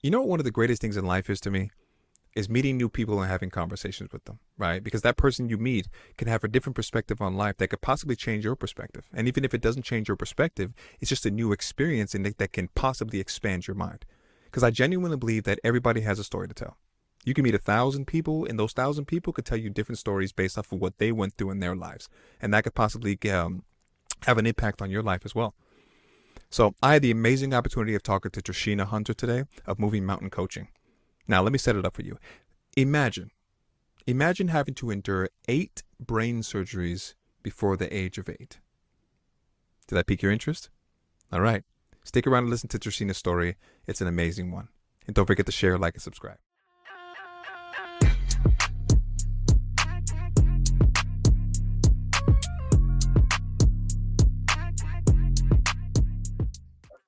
You know what one of the greatest things in life is to me? Is meeting new people and having conversations with them, right? Because that person you meet can have a different perspective on life that could possibly change your perspective. And even if it doesn't change your perspective, it's just a new experience and that can possibly expand your mind. Because I genuinely believe that everybody has a story to tell. You can meet 1,000 people, and those 1,000 people could tell you different stories based off of what they went through in their lives, and that could possibly have an impact on your life as well. So I had the amazing opportunity of talking to Trisheana Hunter today of Moving Mountain Coaching. Now let me set it up for you. Imagine, imagine having to endure 8 brain surgeries before the age of 8. Did that pique your interest? All right. Stick around and listen to Trisheana's story. It's an amazing one. And don't forget to share, like, and subscribe.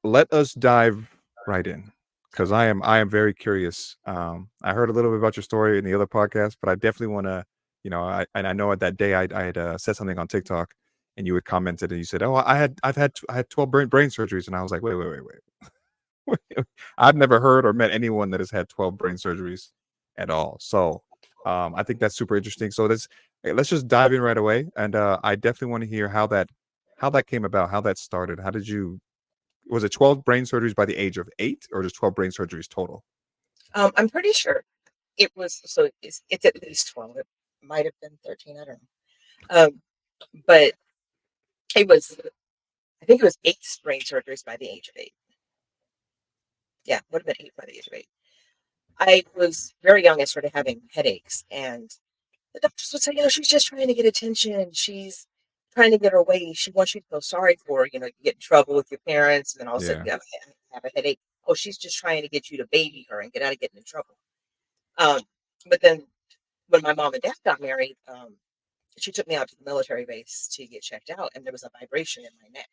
Let us dive right in because I am very curious. I heard a little bit about your story in the other podcast, but I definitely want to, I know at that day I had said something on TikTok, and you had commented and you said, "Oh, I had 12 brain surgeries," and I was like, wait. I've never heard or met anyone that has had 12 brain surgeries at all. So I think that's super interesting. So let's just dive in right away, and I definitely want to hear how that came about, how that started. How did you Was it 12 brain surgeries by the age of 8 or just 12 brain surgeries total? I'm pretty sure it was so it's at least 12. It might have been 13, I don't know. But it was I think it was 8 brain surgeries by the age of 8. Yeah, would have been 8 by the age of 8. I was very young. I started having headaches, and the doctors would say, she's just trying to get attention. She's trying to get her way. She wants you to feel sorry for her. You get in trouble with your parents, and then all of a sudden Yeah. you have a headache. Oh, she's just trying to get you to baby her and get out of getting in trouble. Um, but then when my mom and dad got married, she took me out to the military base to get checked out, and there was a vibration in my neck.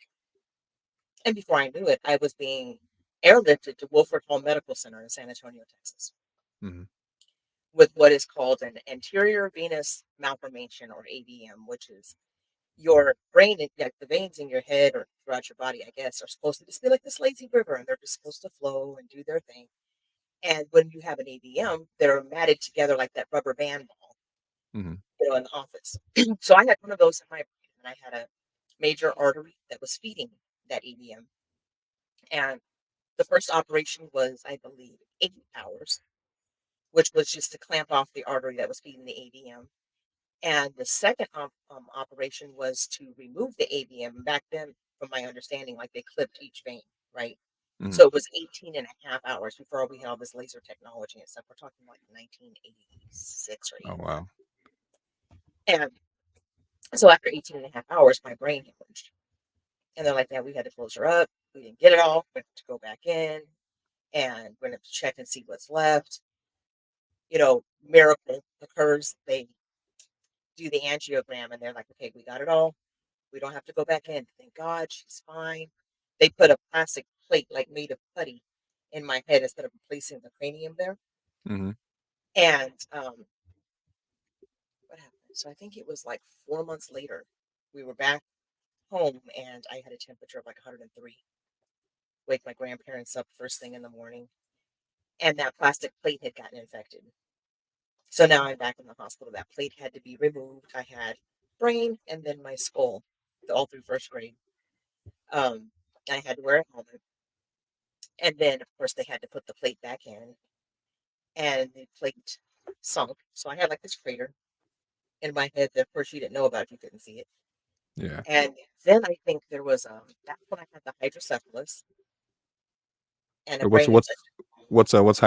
And before I knew it, I was being airlifted to Wilford Hall Medical Center in San Antonio, Texas, Hmm. with what is called an anterior venous malformation, or AVM, which is your brain, like the veins in your head or throughout your body, I guess, are supposed to just be like this lazy river, and they're just supposed to flow and do their thing. And when you have an AVM, they're matted together like that rubber band ball, Hmm. in the office. So I had one of those in my brain, and I had a major artery that was feeding that AVM. And the first operation was, I believe, 8 hours, which was just to clamp off the artery that was feeding the AVM. And the second operation was to remove the AVM. Back then, from my understanding, like they clipped each vein, right? Hmm. So it was 18 and a half hours before we had all this laser technology and stuff. We're talking like 1986 or Oh 85. wow. And so after 18 and a half hours, my brain hemorrhaged. And they're like, yeah, we had to close her up. We didn't get it all. We have to go back in, and we're going to check and see what's left. Miracle occurs. They do the angiogram, and they're like, okay, we got it all. We don't have to go back in. Thank God, she's fine. They put a plastic plate, like made of putty, in my head instead of replacing the cranium there. Hmm. And what happened? So I think it was like 4 months later, we were back home, and I had a temperature of like 103. Wake my grandparents up first thing in the morning, and that plastic plate had gotten infected. So now I'm back in the hospital. That plate had to be removed. I had brain and then my skull all through first grade. Um, I had to wear a helmet. And then, of course, they had to put the plate back in, and the plate sunk. So I had like this crater in my head that, of course, you didn't know about if you couldn't see it. Yeah. And then I think there was, that's when I had the hydrocephalus and a What's brain what's infection. what's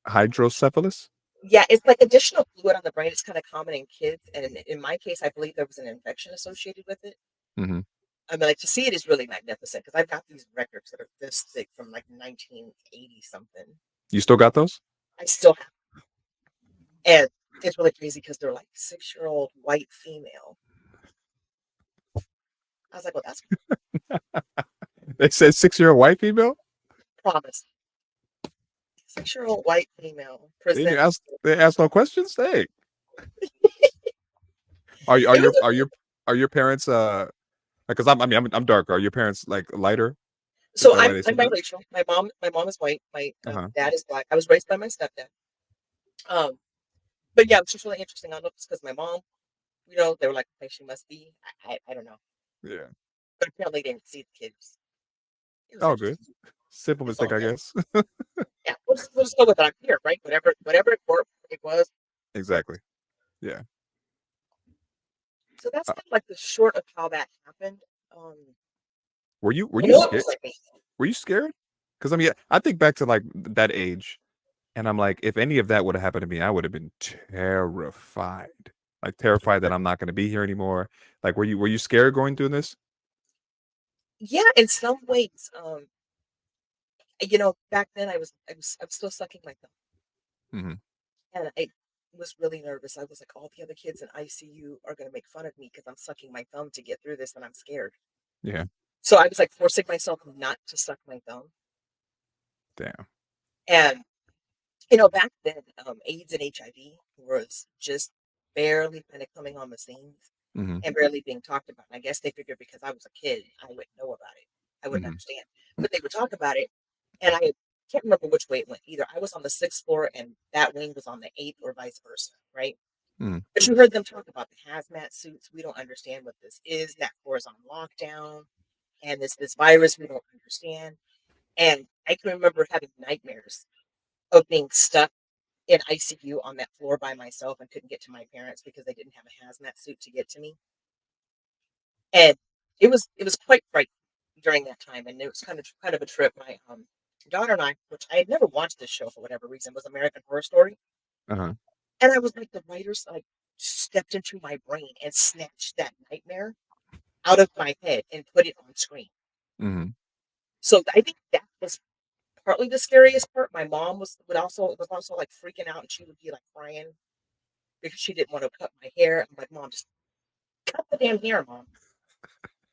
hydrocephalus? Yeah, it's like additional fluid on the brain. It's kind of common in kids. And in my case, I believe there was an infection associated with it. Hmm. I mean, like to see it is really magnificent because I've got these records that are this thick from like 1980 something. You still got those? I still have, and it's really crazy because they're like 6-year-old white female. I was like, well, that's They said 6-year white female. promise. 6-year-old white female They didn't presents. ask. They asked no questions. Hey, are you are It your was are your are your parents? Because I'm dark. Are your parents like lighter? Is So that why I'm they I'm said that? biracial. My mom is white. My Uh-huh. dad is black. I was raised by my stepdad. Um, but yeah, it was just really interesting. I don't know if it's because my mom, they were like, okay, she must be. I don't know, Yeah. but apparently they didn't see the kids. It was All good. interesting. Simple It's mistake, all I good. guess. Yeah, we'll just go with it. I'm here, right? Whatever it was, Exactly. worked. Yeah. So that's Uh, kind of like the short of how that happened. Um, were I you know it scared? was like me. Were you scared? Because I mean, I think back to like that age, and I'm like, if any of that would have happened to me, I would have been terrified. Like terrified that I'm not going to be here anymore. Like, were you scared going through this? Yeah, in some ways. Back then I was still sucking my thumb, Hmm. and I was really nervous. I was like, all the other kids in ICU are gonna make fun of me because I'm sucking my thumb to get through this, and I'm scared. Yeah. So I was like forcing myself not to suck my thumb. Damn. And back then, AIDS and HIV was just barely kind of coming on the scenes Hmm. and barely being talked about. And I guess they figured because I was a kid, I wouldn't know about it. I wouldn't Hmm. understand. But they would talk about it, and I can't remember which way it went. Either I was on the sixth floor and that wing was on the eighth, or vice versa, right? Hmm. But you heard them talk about the hazmat suits. We don't understand what this is. That floor is on lockdown, and this virus we don't understand. And I can remember having nightmares of being stuck in ICU on that floor by myself and couldn't get to my parents because they didn't have a hazmat suit to get to me. And it was quite frightening during that time, and it was kind of a trip. My daughter and I, which I had never watched this show for whatever reason, was American Horror Story, Uh-huh. and I was like, the writers like stepped into my brain and snatched that nightmare out of my head and put it on screen. Hmm. So I think that was partly the scariest part. My mom was also like freaking out, and she would be like crying because she didn't want to cut my hair. I'm like, Mom, just cut the damn hair, Mom.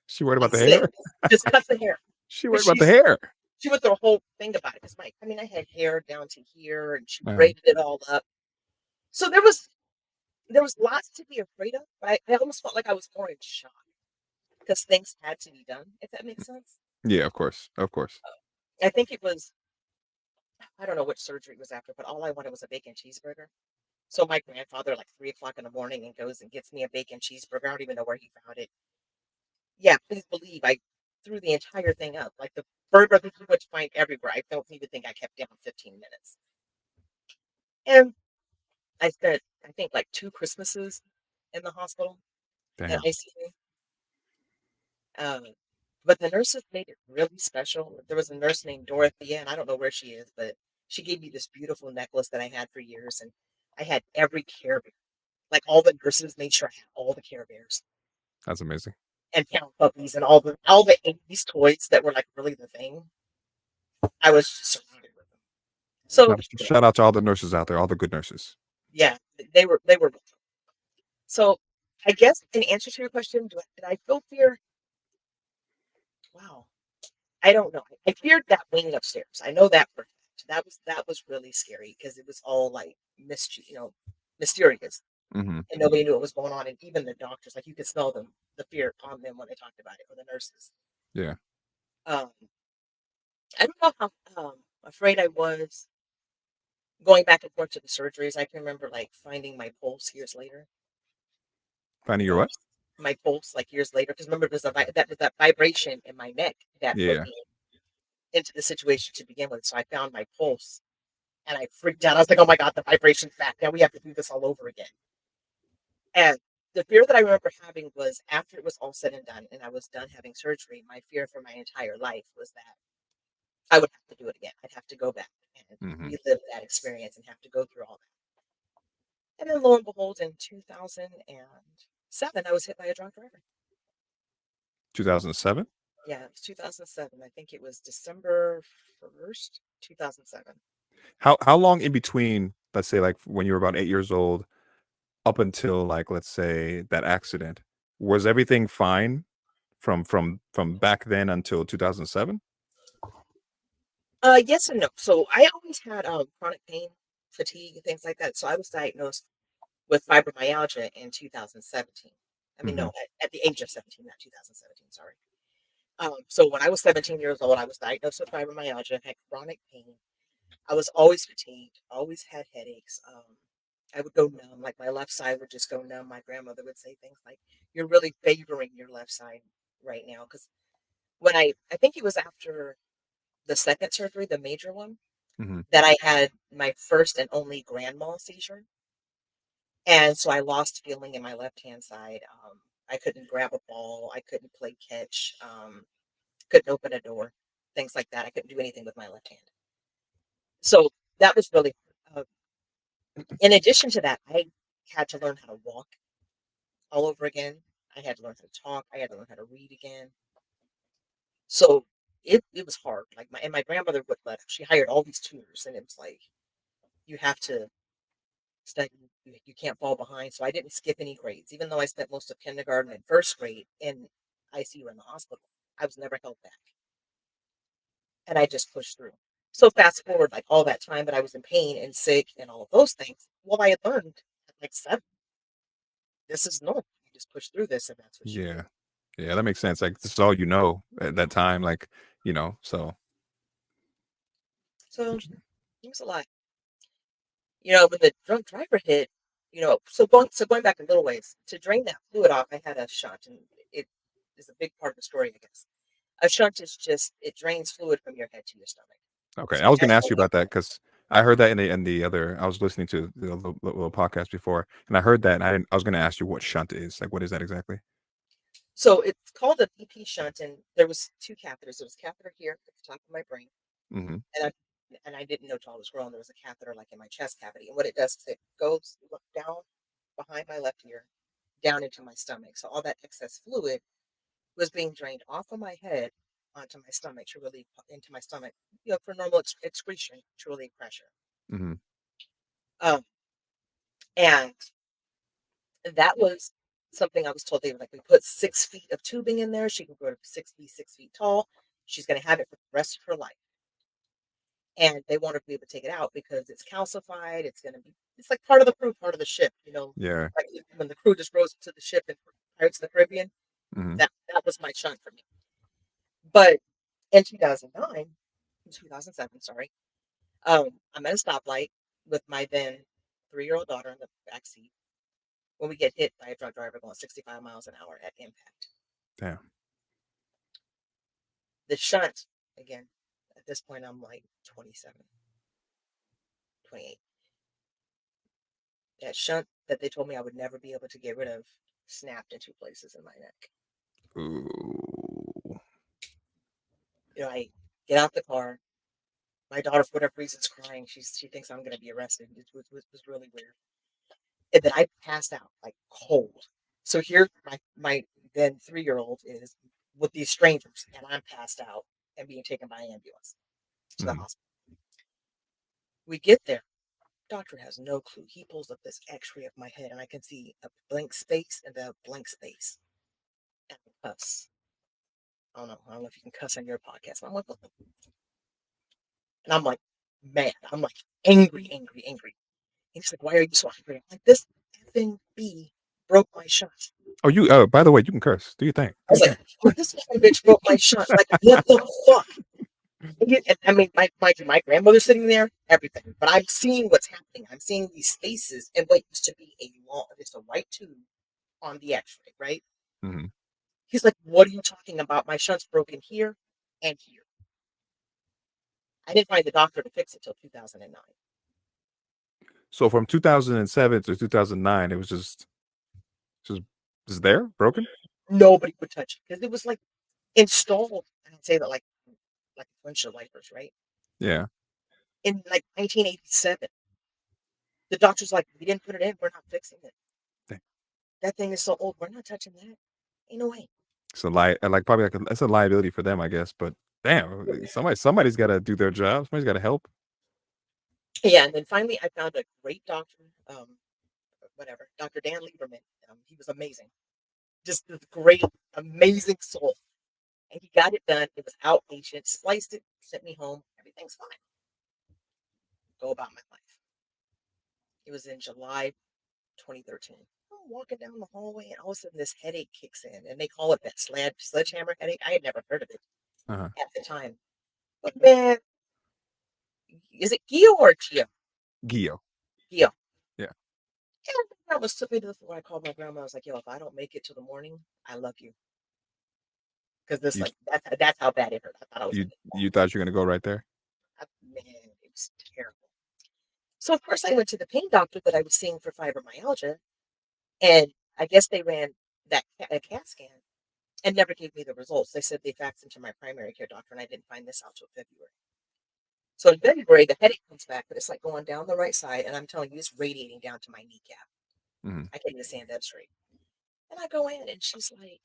She worried about the That's it. hair. Just cut the hair. She worried Because about the hair. she went through a whole thing about it. Because I had hair down to here, and she Uh-huh. braided it all up. So there was lots to be afraid of, but I almost felt like I was more in shock because things had to be done. If that makes sense. Yeah, of course, of course. I think it was. I don't know which surgery it was after, but all I wanted was a bacon cheeseburger. So my grandfather, like 3 o'clock in the morning, and goes and gets me a bacon cheeseburger. I don't even know where he found it. Yeah, please believe I threw the entire thing up. Like the burger that you would find everywhere. I don't even think I kept down 15 minutes. And I spent, I think, like 2 Christmases in the hospital in Damn, ICU. Um, but the nurses made it really special. There was a nurse named Dorothea, and I don't know where she is, but she gave me this beautiful necklace that I had for years, and I had every Care Bear. Like all the nurses made sure I had all the Care Bears that's amazing. and Pound Puppies and all the 80s toys that were like really the thing. I was just surrounded with them. So Shout out to all the nurses out there, all the good nurses. yeah, they were. So I guess in answer to your question, did I feel fear? Wow. I don't know. I feared that wing upstairs. I know that for a fact. That was really scary because it was all like mysterious, Hmm. and nobody knew what was going on. And even the doctors, like you could smell the fear on them when they talked about it, or the nurses. Yeah. Um, I don't know how afraid I was going back and forth to the surgeries. I can remember like finding my pulse years later. Finding your Um, what? my pulse like years later because remember that was that vibration in my neck that put Yeah. me into the situation to begin with. So I found my pulse and I freaked out. I was like, "Oh my god, the vibration's back! Now we have to do this all over again." And the fear that I remember having was after it was all said and done, and I was done having surgery. My fear for my entire life was that I would have to do it again. I'd have to go back and Hmm. relive that experience and have to go through all that. And then lo and behold, in 2007, I was hit by a drunk driver. 2007. Yeah, it was 2007. I think it was December 1st, 2007. How long in between, let's say, like when you were about 8 years old, up until like let's say that accident, was everything fine from back then until 2007? Yes and no. So I always had chronic pain, fatigue, things like that. So I was diagnosed with fibromyalgia in 2017. I mean, Hmm. no, at the age of 17, not 2017. Sorry. So when I was 17 years old, I was diagnosed with fibromyalgia, had chronic pain. I was always fatigued, always had headaches. I would go numb, like my left side would just go numb. My grandmother would say things like, "You're really favoring your left side right now." Because when I think it was after the second surgery, the major one, Hmm. that I had my first and only grand mal seizure. And so I lost feeling in my left hand side. I couldn't grab a ball. I couldn't play catch. Couldn't open a door. Things like that. I couldn't do anything with my left hand. So that was really. In addition to that, I had to learn how to walk all over again. I had to learn how to talk. I had to learn how to read again. So it was hard. Like my grandmother would let. She hired all these tutors, and it was like you have to study. You can't fall behind. So I didn't skip any grades, even though I spent most of kindergarten and first grade in ICU in the hospital. I was never held back, and I just pushed through. So fast forward, like all that time that I was in pain and sick and all of those things. Well, I had learned at like 7, this is normal. You just push through this, and that's what you do. Yeah. Yeah, that makes sense. Like this is all you know at that time. Like, so So it was a lot. When the drunk driver hit, so going back a little ways to drain that fluid off, I had a shunt, and it is a big part of the story, I guess. A shunt is just it drains fluid from your head to your stomach. okay. So I was gonna ask national you about that because I heard that in the other. I was listening to the little podcast before, and I heard that, and I was gonna ask you what shunt is. Like, what is that exactly? So it's called a BP shunt, and there was two catheters. There was a catheter here at the top of my brain, Hmm. and I didn't know till I was grown there was a catheter like in my chest cavity. And what it does is it goes down behind my left ear, down into my stomach. So all that excess fluid was being drained off of my head onto my stomach to relieve into my stomach, for normal excretion to relieve pressure. Hmm. Um, and that was something I was told they were like, we put 6 feet of tubing in there. She can grow to 6 feet tall. She's going to have it for the rest of her life. And they want her to be able to take it out because it's calcified. It's like part of the crew, part of the ship, Yeah. like when the crew just rose into the ship in Pirates of the Caribbean. Hmm. That was my shunt for me. But in 2007, sorry, I'm at a stoplight with my then 3-year-old daughter in the back seat when we get hit by a drunk driver going 65 miles an hour at impact. Damn. The shunt, again, at this point, I'm like 27, 28. That shunt that they told me I would never be able to get rid of snapped in two places in my neck. Ooh. I get out the car. My daughter, for whatever reason, is crying. She thinks I'm going to be arrested. It was really weird. And then I passed out like cold. So here, my then 3-year-old is with these strangers, and I'm passed out and being taken by ambulance to the Hmm. hospital. We get there. Doctor has no clue. He pulls up this X-ray of my head, and I can see a blank space and a blank space. And I cuss. I don't know if you can cuss on your podcast. But I'm like, and I'm like, mad. I'm like angry, angry, angry. And he's like, why are you so angry? I'm like, this effing bee broke my shot. Oh, you. By the way, you can curse. Do you think? I was like, oh, this fucking bitch broke my shot. Like, what the fuck? And I mean, my grandmother's sitting there, everything. But I'm seeing what's happening. I'm seeing these spaces and what used to be just a white tube on the X-ray, right? Hmm. He's like, what are you talking about? My shunt's broken here and here. I didn't find the doctor to fix it till 2009. So from 2007 to 2009, it was just just there, broken. Nobody would touch it because it was like installed. I'd say that like windshield wipers, right? Yeah. In like 1987. The doctor's like, we didn't put it in. We're not fixing it. Dang. That thing is so old. We're not touching that. Ain't no way. It's a like probably like that's a liability for them, I guess. But damn, somebody's got to do their job. Somebody's got to help. Yeah, and then finally, I found a great doctor, whatever, Dr. Dan Lieberman. He was amazing, just a great, amazing soul. And he got it done. It was outpatient, spliced it, sent me home. Everything's fine. Go about my life. It was in July 2013. walking down the hallway, and all of a sudden this headache kicks in, and they call it that sledgehammer headache. I had never heard of it Uh-huh. at the time. But man, is it Gio or Gio? Gio. Gio. Yeah. And my grandma took me to the floor. I called my grandma. I was like, "Yo, if I don't make it till the morning, I love you." Because this, You like, that's how bad it hurt. I thought I was you gonna die. you thought you were gonna go right there? Man, it was terrible. So of course I went to the pain doctor that I was seeing for fibromyalgia, and I guess they ran a CAT scan and never gave me the results. They said they faxed them to my primary care doctor, and I didn't find this out till February. So in February, the headache comes back, but it's like going down the right side, and I'm telling you, it's radiating down to my kneecap. Mhm. I can't even stand up straight. And I go in, and she's like,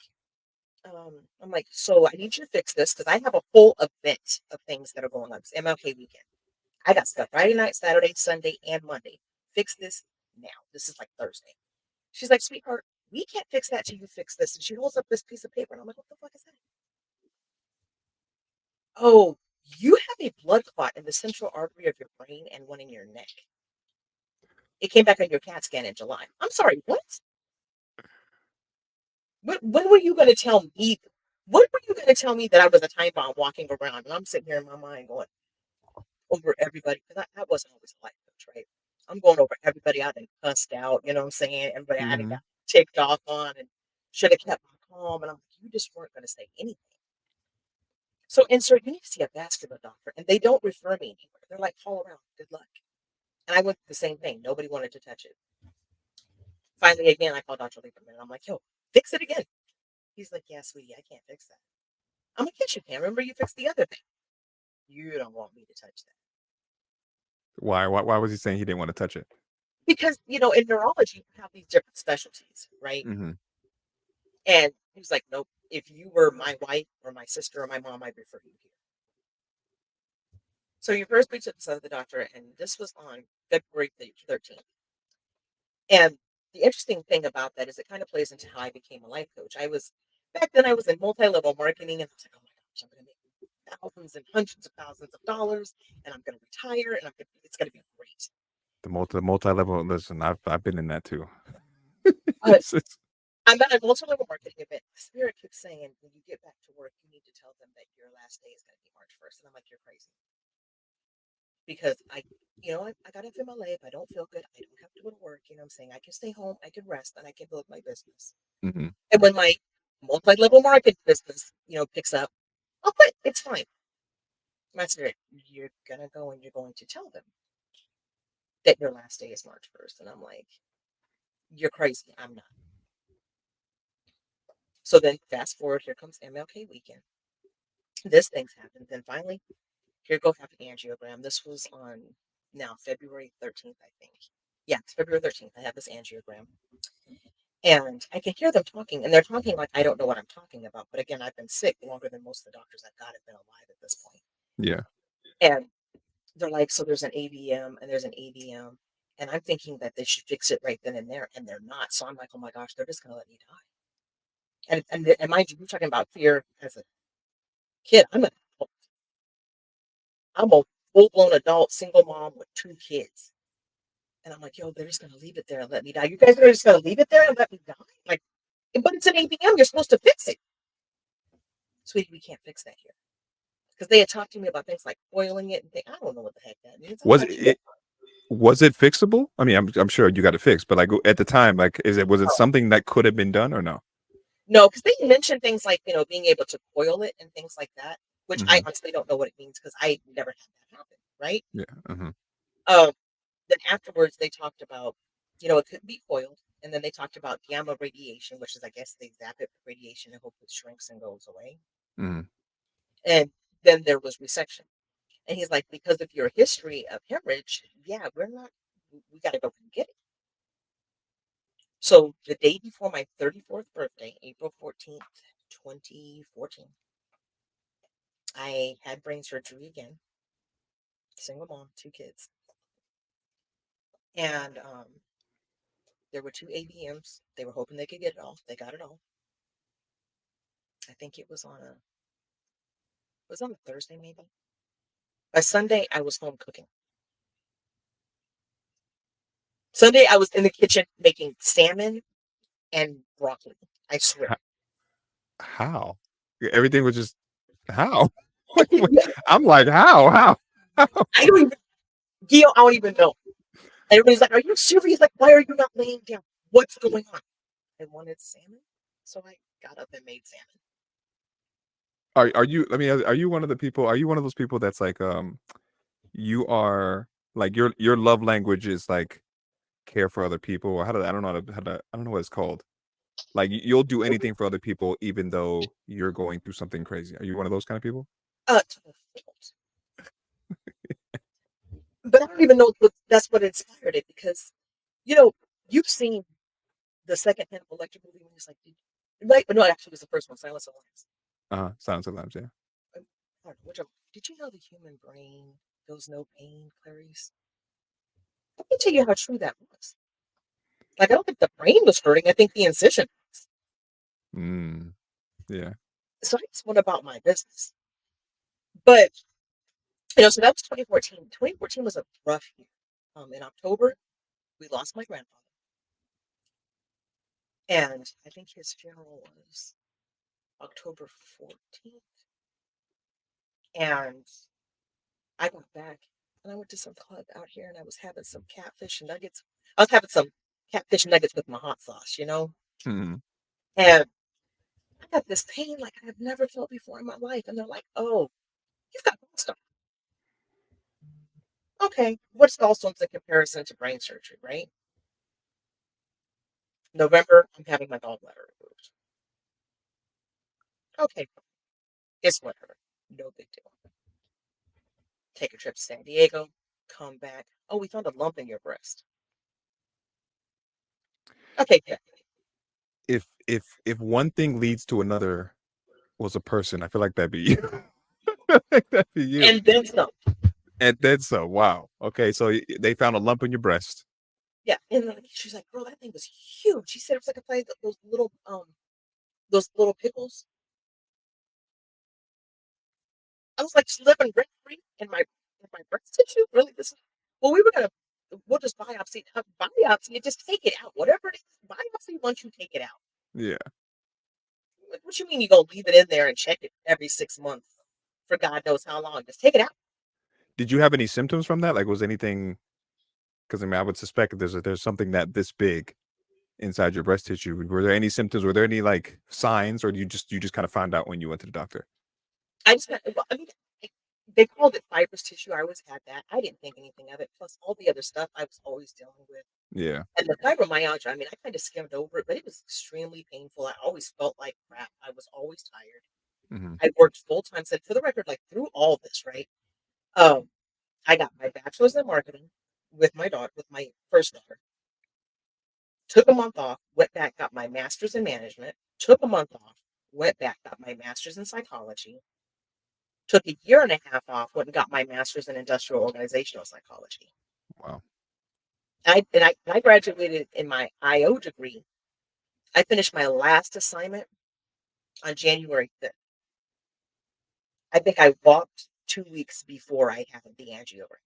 I'm like, so I need you to fix this because I have a whole event of things that are going on. It's MLK weekend. I got stuff Friday night, Saturday, Sunday, and Monday. Fix this now. This is like Thursday. She's like, sweetheart, we can't fix that till you fix this. And she holds up this piece of paper, and I'm like, what the fuck is that? Oh, you have a blood clot in the central artery of your brain and one in your neck. It came back on your CAT scan in July. I'm sorry, what? When were you going to tell me? When were you going to tell me that I was a time bomb walking around? And I'm sitting here in my mind going over everybody because I wasn't always a life coach, right? I'm going over everybody I done cussed out, you know what I'm saying? Everybody I done got Mhm. ticked off on and should have kept my calm. And I'm like, you just weren't going to say anything. So insert, you need to see a vascular doctor. And they don't refer me anywhere. They're like, call around. Good luck. And I went through the same thing. Nobody wanted to touch it. Finally, again, I called Dr. Lieberman. And I'm like, yo, fix it again. He's like, yeah, sweetie, I can't fix that. I'm like, yes, you can. Remember, you fixed the other thing. You don't want me to touch that. Why was he saying he didn't want to touch it? Because, in neurology, you have these different specialties, right? Mhm. And he was like, nope, if you were my wife or my sister or my mom, I'd refer you here. So you first we took this out of the doctor, and this was on February 13th. And the interesting thing about that is it kind of plays into how I became a life coach. Back then, I was in multi level marketing, and I was like, oh my gosh, I'm going to make thousands and hundreds of thousands of dollars, and I'm going to retire, and it's going to be great. The multi-level. Listen, I've been in that too. But It's I'm at a multi level marketing event. The spirit keeps saying, when you get back to work, you need to tell them that your last day is going to be March 1st. And I'm like, you're crazy. Because I got FMLA. If I don't feel good, I don't have to go to work. You know what I'm saying? I can stay home, I can rest, and I can build my business. Mhm. And when my multi-level market business, picks up, I'll quit. It's fine. My spirit, you're gonna go and you're going to tell them that your last day is March 1st. And I'm like, you're crazy. I'm not. So then fast forward, here comes MLK weekend. This thing's happened. Then finally, here go have an angiogram. This was on now February 13th, I think. Yeah, it's February 13th. I have this angiogram. And I can hear them talking, and they're talking like I don't know what I'm talking about. But again, I've been sick longer than most of the doctors I've got have been alive at this point. Yeah. And they're like, so there's an AVM and there's an AVM. And I'm thinking that they should fix it right then and there, and they're not. So I'm like, oh my gosh, they're just gonna let me die. And mind you, we're talking about fear as a kid. I'm a full blown adult, single mom with two kids. And I'm like, yo, they're just gonna leave it there and let me die. You guys are just gonna leave it there and let me die? Like, but it's an AVM, you're supposed to fix it. Sweetie, we can't fix that here. Because they had talked to me about things like oiling it and things. I don't know what the heck that means. I'm Was like, it was it fixable? I mean, I'm sure you got it fixed, but like at the time, like, was it something that could have been done or no? no, because they mentioned things like, being able to coil it and things like that, which I Mhm. honestly don't know what it means because I never had that happen, right? Yeah. Mhm. Um, then afterwards, they talked about, it couldn't be coiled. And then they talked about gamma radiation, which is, I guess, they zap it with radiation and hope it shrinks and goes away. Mhm. And then there was resection. And he's like, because of your history of hemorrhage, yeah, we got to go and get it. So the day before my 34th birthday, April 14th, 2014, I had brain surgery again. Single mom, two kids. And there were two ABMs. They were hoping they could get it all. They got it all. I think it was on a Thursday maybe. By Sunday, I was home cooking. Sunday, I was in the kitchen making salmon and broccoli. I swear. H- how? Everything was just how? Yeah, I'm like, how? How? How? I don't even, Gil, I don't even know. Everybody's like, "Are you serious? Like, why are you not laying down? What's going on?" I wanted salmon, so I got up and made salmon. Are you? Let me ask, are you one of the people? Are you one of those people that's like, you are like your love language is like care for other people, or how do I don't know how to I don't know what it's called. Like you'll do anything for other people, even though you're going through something crazy. Are you one of those kind of people? To the fault. But I don't even know what that's what inspired it because, you know, you've seen the second Hannibal Lecter movie when he's like, right? No, actually, it was the first one, Silence of the Lambs. Silence of the Lambs, yeah. I don't know, whichever. Did you know the human brain feels no pain, Clarice? I can tell you how true that was. Like, I don't think the brain was hurting. I think the incision was. Mm, yeah. So I just went about my business. But, so that was 2014. 2014 was a rough year. In October, we lost my grandfather. And I think his funeral was October 14th. And I got back and I went to some club out here and I was having some catfish and nuggets. I was having some catfish nuggets with my hot sauce, Hmm. And I got this pain like I have never felt before in my life. And they're like, "Oh, you've got gallstones." Okay, what's gallstones in comparison to brain surgery, right? November, I'm having my gallbladder removed. Okay, it's whatever. No big deal. Take a trip to San Diego, come back. Oh, we found a lump in your breast. Okay, yeah. If one thing leads to another was a person, I feel like that'd be you. I think that'd be you. And then some. And then so, wow. Okay, so they found a lump in your breast. Yeah. And then she's like, "Girl, that thing was huge." She said it was like a play those little pickles. I was like, "Just living rent free in my breast tissue? Really? This is well, we'll just biopsy it, just take it out. Whatever it is, biopsy once you take it out. Yeah. Like, what you mean you gonna leave it in there and check it every 6 months for God knows how long? Just take it out." Did you have any symptoms from that? Like, was anything? Because I mean, I would suspect there's something that this big inside your breast tissue. Were there any symptoms? Were there any like signs, or you just kind of found out when you went to the doctor? I just well, I mean they called it fibrous tissue. I always had that. I didn't think anything of it. Plus all the other stuff I was always dealing with. Yeah. And the fibromyalgia, I mean, I kind of skimmed over it, but it was extremely painful. I always felt like crap. I was always tired. Hmm. I worked full time. Said for the record, like through all this, right? Um, I got my bachelor's in marketing with my first daughter. Took a month off, went back, got my master's in management. Took a month off, went back, got my master's in psychology. Took a year and a half off, went and got my master's in industrial organizational psychology. Wow. I graduated in my IO degree. I finished my last assignment on January 5th. I think I walked 2 weeks before I had the angiogram.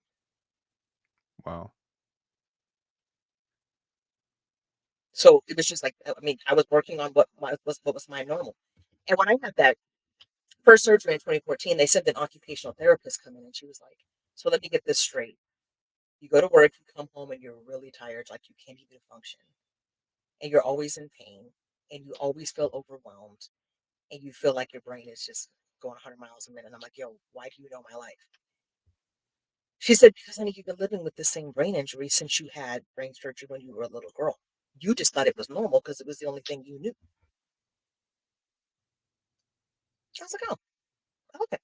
Wow. So it was just like, I mean, I was working on what was my normal. And when I had that first surgery in 2014, they sent an occupational therapist come in, and she was like, "So let me get this straight. You go to work, you come home, and you're really tired, like you can't even function, and you're always in pain, and you always feel overwhelmed, and you feel like your brain is just going 100 miles a minute." I'm like, "Yo, why do you know my life?" She said, "Because honey, you've been living with the same brain injury since you had brain surgery when you were a little girl. You just thought it was normal because it was the only thing you knew." I was like, "Oh, okay,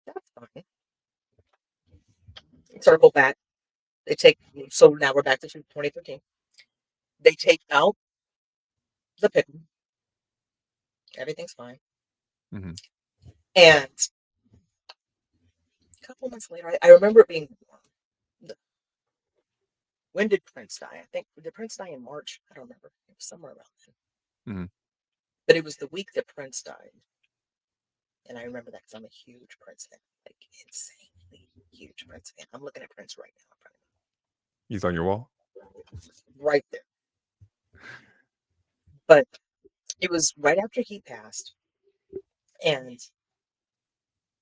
that's fine." Circle back. They take so now we're back to 2015. They take out the pickle. Everything's fine. Hmm. And a couple months later, I remember it being warm. When did Prince die? I think did Prince die in March? I don't remember. It was somewhere around then. Hmm. But it was the week that Prince died, and I remember that because I'm a huge Prince fan, like insanely huge Prince fan. I'm looking at Prince right now in front He's on your wall. of me, right there. But it was right after he passed, and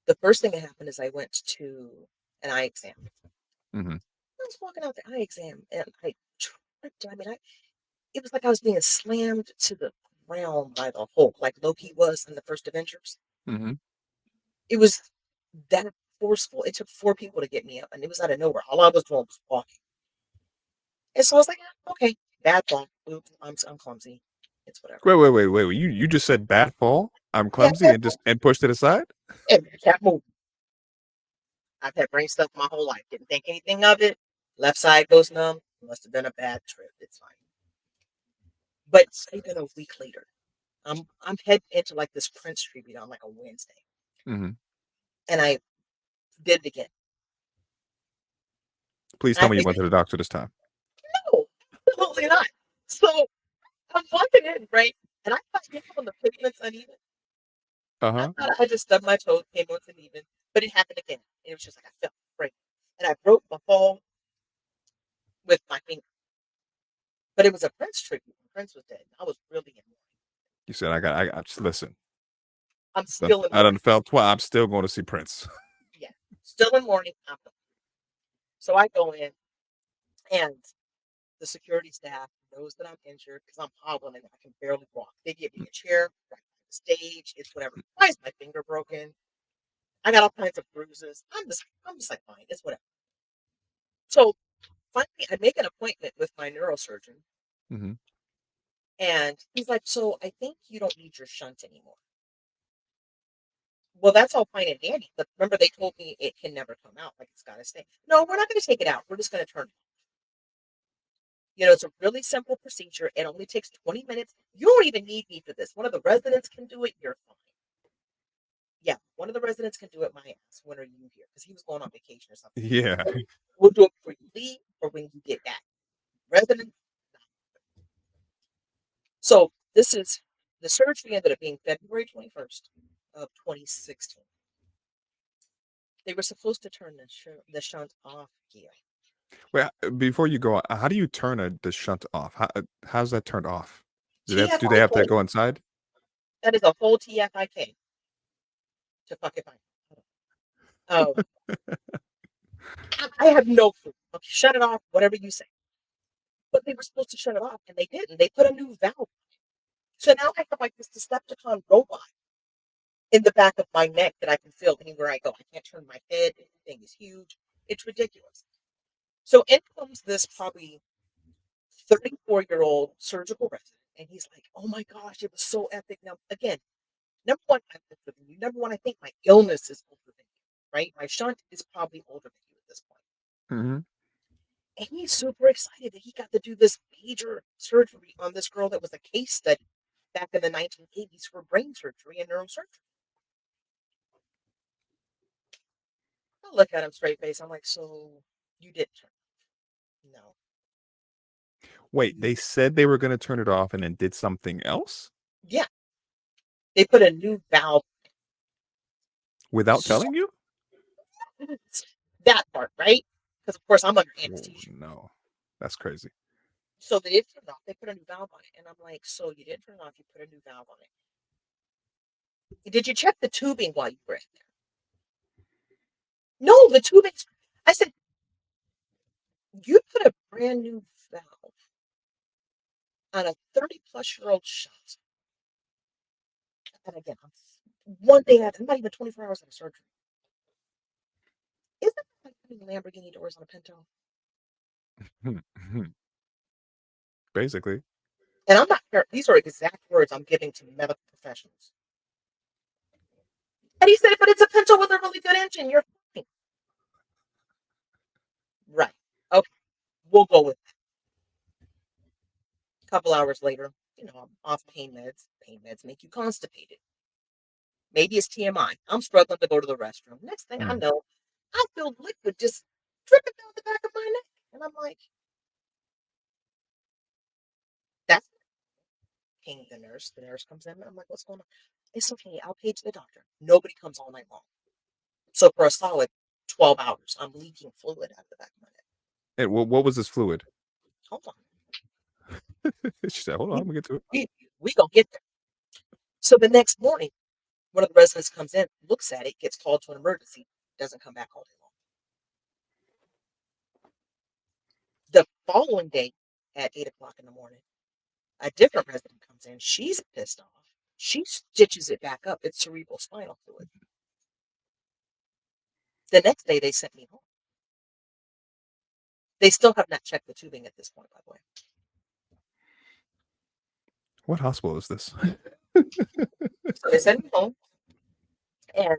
the first thing that happened is I went to an eye exam. Mm-hmm. I was walking out the eye exam, and I tripped. It was like I was being slammed to the ground by the Hulk, like Loki was in the first Avengers. Mm-hmm. It was that forceful. It took four people to get me up, and it was out of nowhere. All I was doing was walking. And so I was like, okay, bad fall. Oops, I'm clumsy. It's whatever. Wait. You just said bad fall. I'm Yeah, clumsy bad and just fall. and pushed it aside. And kept moving. I've had brain stuff my whole life. Didn't think anything of it. Left side goes numb. Must have been a bad trip. It's fine. But even a week later, I'm heading into like this Prince tribute on like a Wednesday, Mm-hmm. and I did it again. Please And I tell me you think went to the doctor this time. no, absolutely not. So I'm walking in right, and I thought when the pavement's uneven. Uh I huh. thought I just stubbed my toe, pavement's uneven, but it happened again. And it was just like I felt break, and I broke my fall with my finger. But it was a Prince tribute. Prince was dead. I was really in mourning. You said I just listen. I'm still in I done mourning. felt twice. I'm still going to see Prince. Yeah, still in mourning. So I go in, and the security staff knows that I'm injured because I'm hobbling and I can barely walk. They give me a chair, right by the stage. It's whatever. Why is my finger broken? I got all kinds of bruises. I'm just like fine. It's whatever. So finally, I make an appointment with my neurosurgeon, Mm-hmm. and he's like, "So I think you don't need your shunt anymore." Well, that's all fine and dandy, but remember they told me it can never come out, like it's got to stay. No, we're not going to take it out. We're just going to turn it. It's a really simple procedure. It only takes 20 minutes. You don't even need me for this. One of the residents can do it. You're fine. Yeah, one of the residents can do it. My ass. When are you here? Because he was going on vacation or something. Yeah. We'll do it before you leave or when you get back. Resident. So this is the surgery ended up being February 21st of 2016. They were supposed to turn the shunt off here. Wait. Before you go, how do you turn the shunt off? How's that turned off? Do they have to TFIK. go inside? That is a whole TFIK to fucking find. Um, I have no clue. Okay, shut it off, whatever you say. But they were supposed to shut it off, and they didn't. They put a new valve. So now I have like this Decepticon robot in the back of my neck that I can feel anywhere I go. I can't turn my head. Everything is huge. It's ridiculous. So in comes this probably 34-year-old surgical resident, and he's like, "Oh my gosh, it was so epic." Now, again, number one, I'm older than you. Number one, I think my illness is older than you, right? My shunt is probably older than you at this point. Mm-hmm. And he's super excited that he got to do this major surgery on this girl that was a case study back in the 1980s for brain surgery and neurosurgery. I look at him straight face. I'm like, so you didn't turn? No. Wait, You, they said they were going to turn it off and then did something else yeah. They put a new valve. without So, telling you? that part, right? Because, of course, I'm under Oh, anesthesia. no, that's crazy. So they did turn it off. They put a new valve on it. And I'm like, so you didn't turn it off. You put a new valve on it. Did you check the tubing while you were in there? No, the tubing. I said, you put a brand new valve on a 30-plus-year-old shot. And again, one day after, I'm not even 24 hours after surgery. Isn't that like putting Lamborghini doors on a Pinto? Basically. And I'm not sure. These are exact words I'm giving to medical professionals. And he said, but it's a Pinto with a really good engine. You're fine. Right. Okay. We'll go with that. A couple hours later, I'm off pain meds. Pain meds make you constipated. Maybe it's TMI. I'm struggling to go to the restroom. Next thing I Mm. know, I feel liquid just dripping down the back of my neck. And I'm like, that's ping the nurse. The nurse comes in. I'm like, what's going on? It's okay. I'll page the doctor. Nobody comes all night long. So for a solid 12 hours, I'm leaking fluid out of the back of my neck. And what was this fluid? Hold on. She said, "Hold on, We I'm gonna get to it." we we gonna get there. So the next morning, one of the residents comes in, looks at it, gets called to an emergency, doesn't come back all day long. The following day at 8 o'clock in the morning, a different resident comes in. She's pissed off. She stitches it back up. It's cerebral spinal fluid. The next day, they sent me home. They still have not checked the tubing at this point, by the way. What hospital is this? So they sent me home, and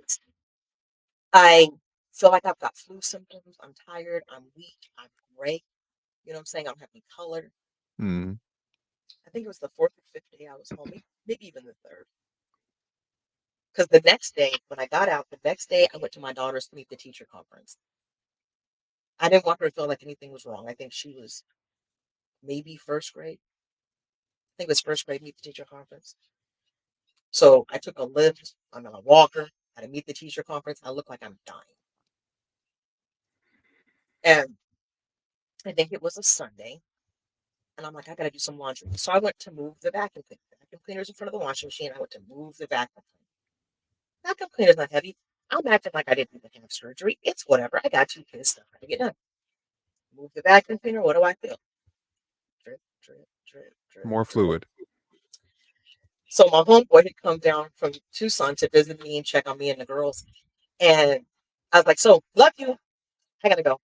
I feel like I've got flu symptoms. I'm tired. I'm weak. I'm gray. You know what I'm saying? I don't have any color. Hmm. I think it was the fourth or fifth day I was home, maybe even the third. Because the next day, when I got out, the next day I went to my daughter's meet the teacher conference. I didn't want her to feel like anything was wrong. I think she was maybe first grade. I think it was first grade meet the teacher conference. So I took a lift. I'm on a walker at a meet the teacher conference. I look like I'm dying. And I think it was a Sunday. And I'm like, I gotta do some laundry. So I went to move the vacuum cleaner. The vacuum cleaner's in front of the washing machine. I went to move the vacuum cleaner. Vacuum cleaner's not heavy. I'm acting like I didn't even have surgery. It's whatever. I got too pissed. I gotta get done. Move the vacuum cleaner. What do I feel? Drip, drip, drip, drip, More drip. fluid. So my homeboy had come down from Tucson to visit me and check on me and the girls. And I was like, so, love you. I gotta go.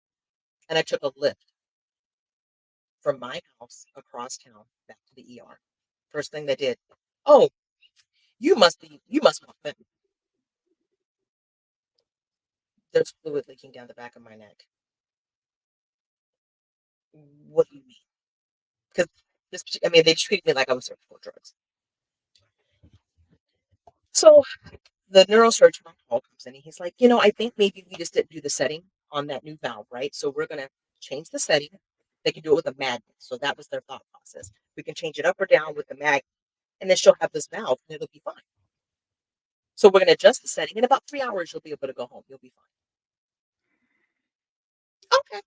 And I took a lift from my house across town back to the ER. First thing they did, oh, you must want fentanyl. There's fluid leaking down the back of my neck. What do you mean? Because this, I mean, they treated me like I was there for drugs. So the neurosurgeon on call comes in and he's like, I think maybe we just didn't do the setting on that new valve, right? So we're going to change the setting. They can do it with a magnet. So that was their thought process. We can change it up or down with the magnet, and then she'll have this valve and it'll be fine. So we're going to adjust the setting. In about 3 hours, you'll be able to go home. You'll be fine. Okay.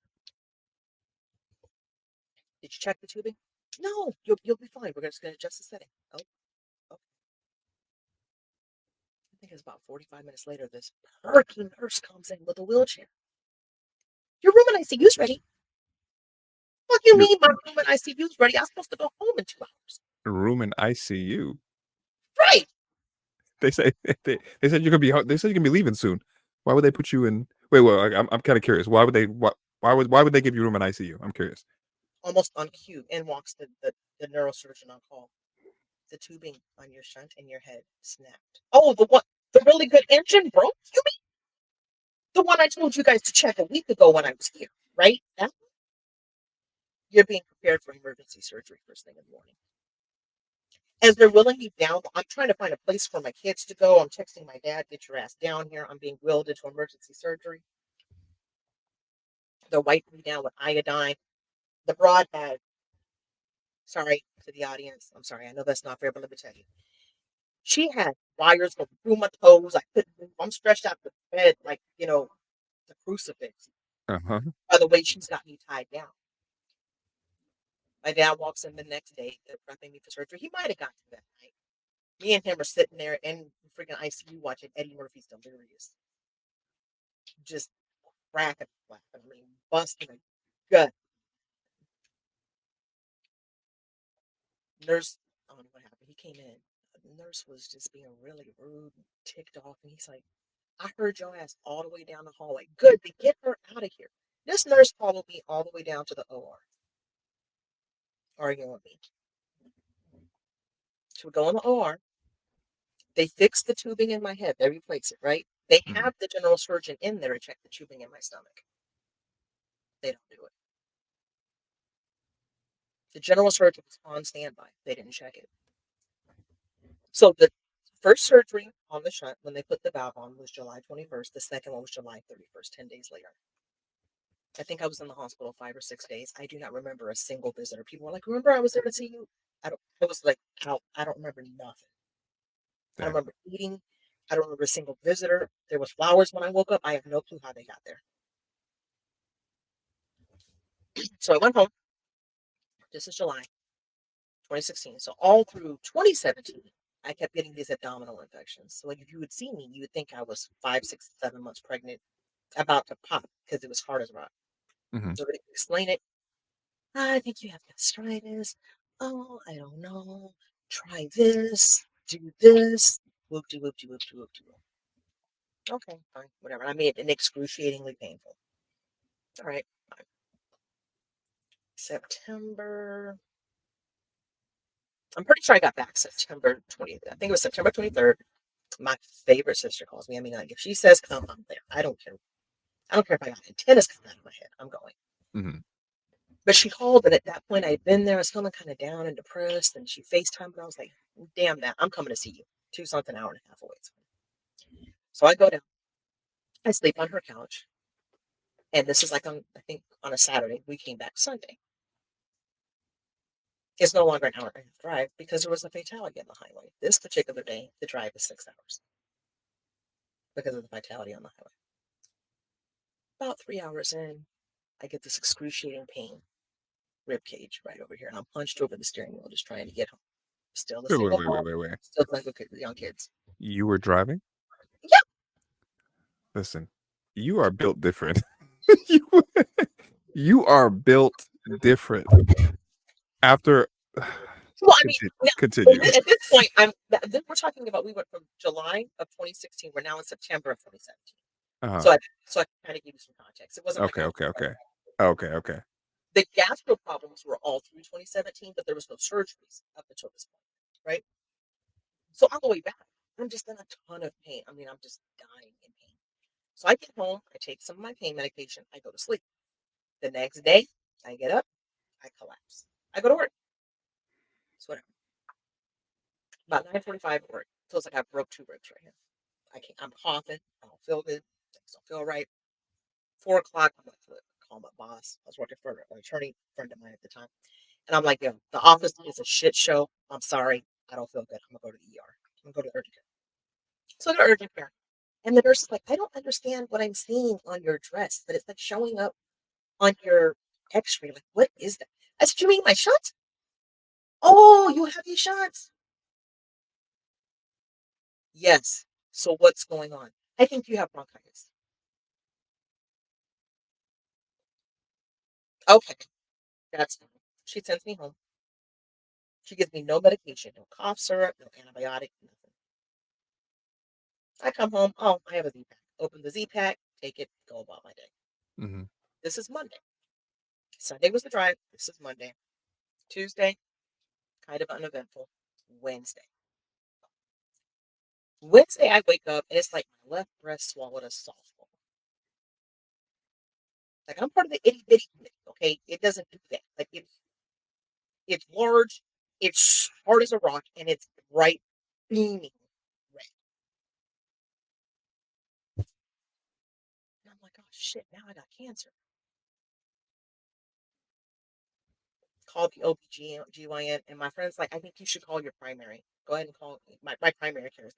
Did you check the tubing? No, you'll be fine. We're just going to adjust the setting. Oh, okay. I think it's about 45 minutes later, this perky nurse comes in with a wheelchair. Your room in ICU's ready. What do you Your mean my room in ICU's ready? I'm supposed to go home in 2 hours. room in ICU. Right. They say they said you're gonna be. They said you're gonna be leaving soon. Why would they put you in? Wait, wait. I'm kind of curious. Why would they? Why would they give you room in ICU? I'm curious. Almost on cue. In walks the neurosurgeon on call. The tubing on your shunt and your head snapped. Oh, the really good engine broke? You mean the one I told you guys to check a week ago when I was here, right? That you're being prepared for emergency surgery first thing in the morning. As they're wheeling me down, I'm trying to find a place for my kids to go. I'm texting my dad, get your ass down here. I'm being wheeled into emergency surgery. They're wiping me down with iodine. The broad had, sorry to the audience. I'm sorry. I know that's not fair, but let me tell you. She had wires going through my toes. I couldn't move. I'm stretched out the bed like, the crucifix. Uh huh. By the way, she's got me tied down. My dad walks in the next day. They're prepping me for surgery. He might have got to that night. Me and him are sitting there in freaking ICU watching Eddie Murphy's Delirious. Just cracking laughing. I mean, busting a gut. Nurse, I don't know what happened. He came in. The nurse was just being really rude and ticked off. And he's like, I heard your ass all the way down the hallway. Good, to get her out of here. This nurse followed me all the way down to the OR, arguing with me. So we go in the OR. They fix the tubing in my head. They replace it, right? They Mm. have the general surgeon in there to check the tubing in my stomach. They don't do it. The general surgeon was on standby. They didn't check it. So the first surgery on the shunt when they put the valve on was July 21st. The second one was July 31st, 10 days later. I think I was in the hospital 5 or 6 days. I do not remember a single visitor. People were like, remember I was there to see you? I was like, I don't remember nothing. I don't Damn. remember eating. I don't remember a single visitor. There was flowers when I woke up. I have no clue how they got there. So I went home. This is July. 2016. So all through 2017, I kept getting these abdominal infections. So like if you would see me, you would think I was 5, 6, 7 months pregnant, about to pop because it was hard as a rock. Hmm. Nobody could explain it. I think you have gastritis. Oh, I don't know. Try this. Do this. Whoop de whoop de whoop de whoop de whoop. Okay, fine, whatever. I made it excruciatingly painful. All right, fine. September. I'm pretty sure I got back September 20th. I think it was September 23rd. My favorite sister calls me. I mean, like if she says come, I'm there. I don't care. I don't care if I got antennas coming out of my head. I'm going. Hmm. But she called, and at that point, I had been there. I was feeling kind of down and depressed. And she FaceTimed, and I was like, "Damn that! I'm coming to see you. Tucson's an hour and a half away." So I go down. I sleep on her couch, and this is like on I think on a Saturday. We came back Sunday. It's no longer an hour and a half drive because there was a fatality on the highway. This particular day, the drive is 6 hours because of the fatality on the highway. About 3 hours in, I get this excruciating pain, rib cage right over here, and I'm hunched over the steering wheel just trying to get home. Still a Wait, wait, single wait, wait, mom, wait, wait. still single young kids. You were driving? Yeah. Listen, you are built different. you, you are built different. After Well, I mean, continue, now, continue. at this point, we're talking about we went from July of 2016. We're now in September of 2017. Uh-huh. So I kind of give you some context. It wasn't like Okay, I okay, okay. Okay, okay. the gastro problems were all through 2017, but there was no surgeries up until this point, right? So on the way back, I'm just in a ton of pain. I mean, I'm just dying in pain. So I get home, I take some of my pain medication, I go to sleep. The next day, I get up, I collapse. I go to work. So whatever. About 9:45 at work. Feels like I broke two ribs right here. I'm coughing. I don't feel good. Things don't feel right. 4 o'clock, I'm like, look, call my boss. I was working for an attorney friend of mine at the time. And I'm like, yo, the office is a shit show. I'm sorry. I don't feel good. I'm gonna go to the ER. I'm gonna go to urgent care. So I go to urgent care. And the nurse is like, I don't understand what I'm seeing on your dress, but it's like showing up on your x-ray. Like, what is that? I said, you mean my shots? Oh, you have these shots? Yes. So what's going on? I think you have bronchitis. Okay, that's fine. She sends me home. She gives me no medication, no cough syrup, no antibiotic, nothing. I come home. Oh, I have a Z-Pack. Open the Z-Pack, take it, go about my day. Hmm. This is Monday. Sunday was the drive. This is Monday. Tuesday, kind of uneventful. Wednesday. Wednesday, I wake up and it's like my left breast swallowed a softball. Like I'm part of the itty bitty committee. Okay, it doesn't do that. Like it's large, it's hard as a rock, and it's bright, beaming red. And I'm like, oh shit, now I got cancer. Called the OBGYN, and my friend's like, I think you should call your primary. Go ahead and call my primary care is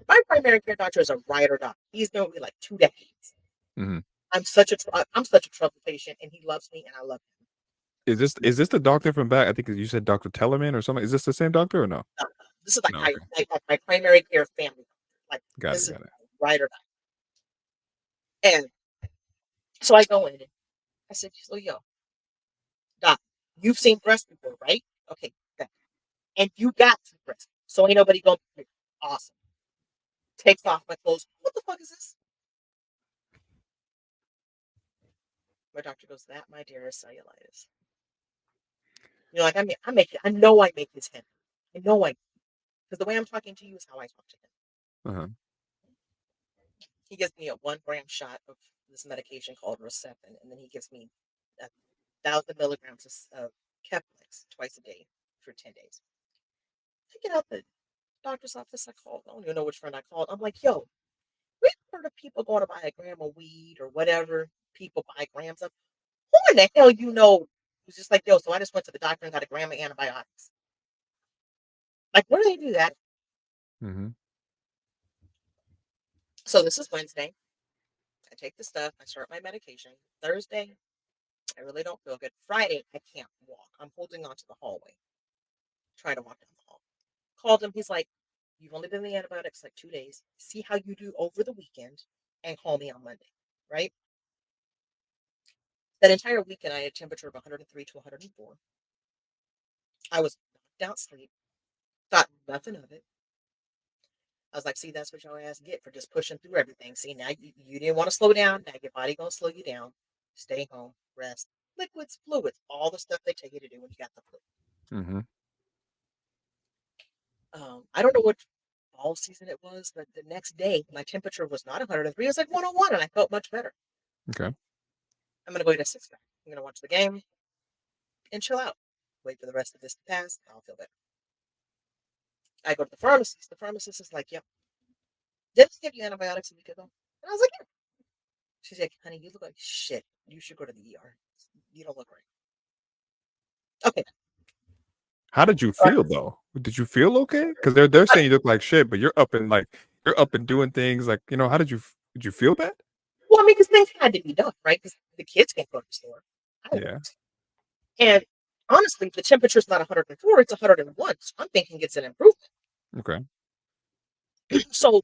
my primary care doctor is a writer doctor. He's known me like 2 decades. Hmm. I'm such a trouble patient, and he loves me, and I love him. Is this the doctor from back? I think you said Dr. Tellerman or something. Is this the same doctor or no? No, no. This is like No. my Okay. my primary care family. Like Got it. this is Got it. writer doctor. And so I go in, and I said, so yo, doc, you've seen breast before, right? Okay, good. And you got some breast, so ain't nobody gonna be awesome. Takes off my clothes. What the fuck is this? My doctor goes, that, my dear, is cellulitis. You know, like I know I make his head. I know I, because the way I'm talking to you is how I talk to him. Uh-huh. He gives me a 1 gram shot of this medication called Rocephin, and then he gives me 1,000 milligrams of Keplex twice a day for 10 days. I get out the doctor's office. I called. I don't even know which friend I called. I'm like, yo, we've heard of people going to buy a gram of weed or whatever. People buy grams of. Who in the hell you know? It's just like, yo, so I just went to the doctor and got a gram of antibiotics. Like, where do they do that? Hmm. So this is Wednesday. I take the stuff. I start my medication. Thursday, I really don't feel good. Friday, I can't walk. I'm holding on to the hallway. trying to walk down the hall. Called him. He's like, "You've only been in the antibiotics like 2 days. See how you do over the weekend, and call me on Monday." Right? That entire weekend, I had a temperature of 103 to 104. I was knocked out sleep. Thought nothing of it. I was like, "See, that's what your ass get for just pushing through everything. See, now you didn't want to slow down. Now your body gonna slow you down. Stay home, rest, liquids, fluids, all the stuff they tell you to do when you got the flu." Mm-hmm. I don't know what fall season it was, but the next day my temperature was not 103. It was like 101, and I felt much better. Okay. I'm gonna go get a six pack. I'm gonna watch the game and chill out. Wait for the rest of this to pass. I'll feel better. I go to the pharmacist. The pharmacist is like, "Yep, didn't they give you antibiotics a week ago?" And I was like, "Yeah." She's like, "Honey, you look like shit. You should go to the ER. You don't look right." Okay. How did you feel though? Did you feel okay? Because they're saying you look like shit, but you're up and doing things like how did you feel bad? Well, I mean, because things had to be done, right? Because the kids can't go to the store. I Yeah. worked. And honestly, the temperature's not 104, it's 101. So I'm thinking it's an improvement. Okay. So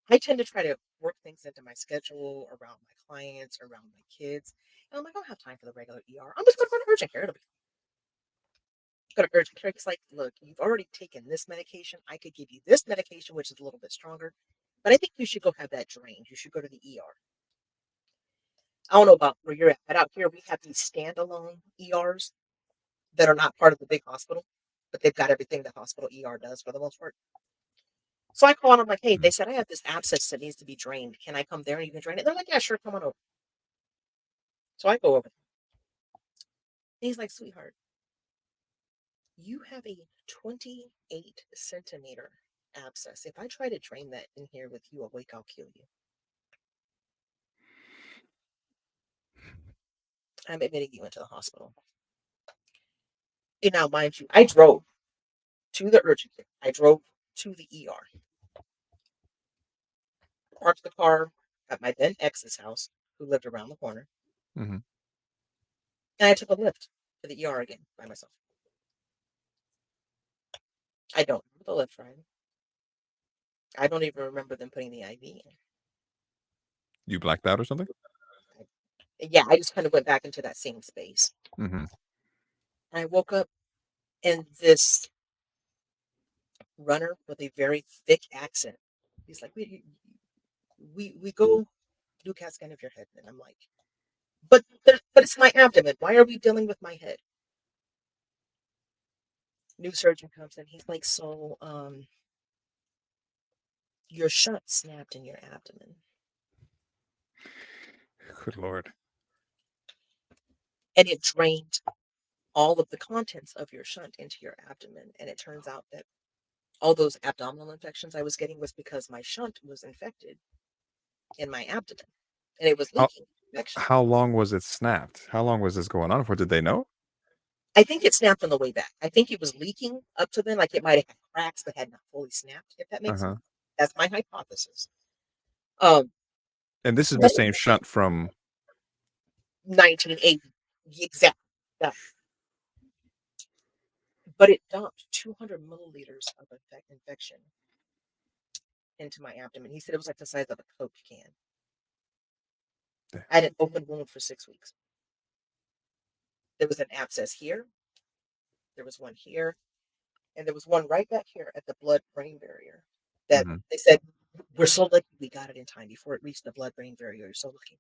I tend to try to work things into my schedule around my clients, around my kids. And I'm like, I don't have time for the regular ER. I'm just going to go to urgent care. It'll be go to urgent care. It's like, look, you've already taken this medication. I could give you this medication, which is a little bit stronger, but I think you should go have that drained. You should go to the ER. I don't know about where you're at, but out here we have these standalone ERs that are not part of the big hospital, but they've got everything the hospital ER does for the most part. So I call and I'm like, "Hey, they Mhm. said I have this abscess that needs to be drained. Can I come there and you can drain it?" They're like, "Yeah, sure, come on over." So I go over. And he's like, "Sweetheart, you have a 28 centimeter abscess. If I try to drain that in here with you awake, I'll kill you. I'm admitting you into the hospital." And now, mind you, I drove to the urgent care. I drove to the ER, parked the car at my then ex's house, who lived around the corner, Mhm. and I took a lift to the ER again by myself. I don't remember the lift ride. I don't even remember them putting the IV in. You blacked out or something? I, yeah, I just kind of went back into that same space. Mhm. And I woke up, and this runner with a very thick accent, he's like, we go do CAT scan of your head." And I'm like, but it's my abdomen. Why are we dealing with my head?" New surgeon comes in. He's like, "So, your shunt snapped in your abdomen, Good lord. and it drained all of the contents of your shunt into your abdomen. And it turns out that all those abdominal infections I was getting was because my shunt was infected in my abdomen, and it was How leaking infection. how long was it snapped? How long was this going on for? Did they know? I think it snapped on the way back. I think it was leaking up to then, like it might have had cracks but had not fully snapped, if that makes Uh-huh. sense. That's my hypothesis. Um, And this is the but same shunt from 1980, exactly. Yeah. But it dumped 200 milliliters of infection into my abdomen. He said it was like the size of a Coke can. I had an open wound for 6 weeks. There was an abscess here, there was one here, and there was one right back here at the blood-brain barrier that Mhm. they said, "We're so lucky we got it in time before it reached the blood-brain barrier. You're so lucky."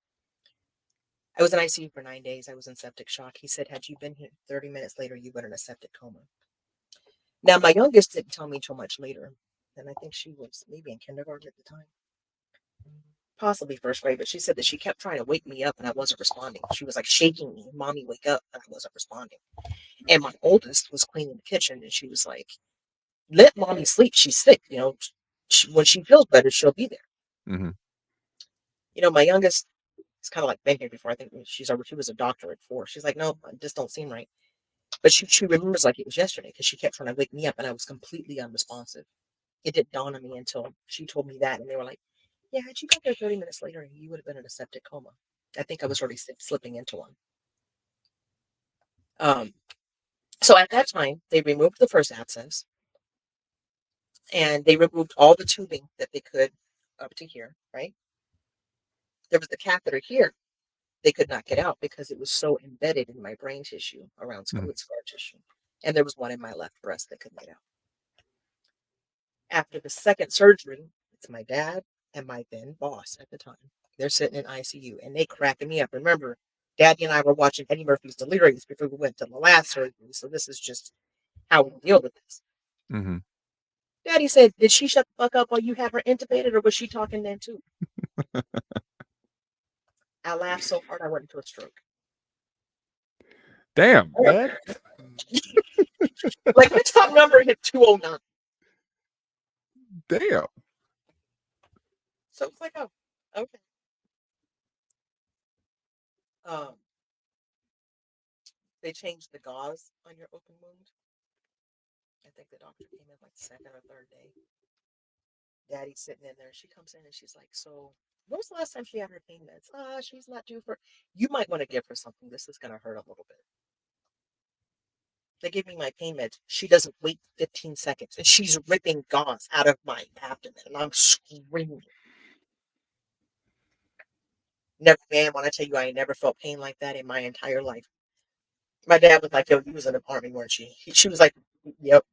I was in ICU for 9 days. I was in septic shock. He said, "Had you been here 30 minutes later, you went in a septic coma." Now, my youngest didn't tell me until much later, and I think she was maybe in kindergarten at the time, possibly first grade, but she said that she kept trying to wake me up and I wasn't responding. She was like shaking me, "Mommy, wake up," and I wasn't responding. And my oldest was cleaning the kitchen and she was like, "Let mommy sleep. She's sick. When she feels better, she'll be there." Mhm. My youngest is kind of like been here before. I think she was a doctor at 4. She's like, "No, it just don't seem right." But she remembers like it was yesterday because she kept trying to wake me up and I was completely unresponsive. It didn't dawn on me until she told me that. And they were like, "Yeah, had you got there 30 minutes later, you would have been in a septic coma." I think I was already slipping into one. Um, So at that time, they removed the first abscess and they removed all the tubing that they could up to here, right? There was the catheter here they could not get out because it was so embedded in my brain tissue around Mm-hmm. with scar tissue. And there was one in my left breast that couldn't get out. After the second surgery, it's my dad and my then boss at the time. They're sitting in ICU and they cracking me up. Remember, Daddy and I were watching Eddie Murphy's Delirious before we went to the last surgery. So this is just how we deal with this. Mm-hmm. Daddy said, "Did she shut the fuck up while you had her intubated, or was she talking then too?" I laughed so hard I went into a stroke. Damn, that. Like my top number hit 209. Damn. So it's like, oh, okay. Um, they changed the gauze on your open wound. I think the doctor came in like second or third day. Daddy's sitting in there. She comes in and she's like, "So, when was the last time she had her pain meds? She's not due for. You might want to give her something. This is gonna hurt a little bit." They give me my pain meds. She doesn't wait 15 seconds, and she's ripping gauze out of my abdomen, and I'm screaming. Never, man, when I tell you, I ain't never felt pain like that in my entire life. My dad was like, "Yo, you was in the army, weren't she?" She was like, "Yep."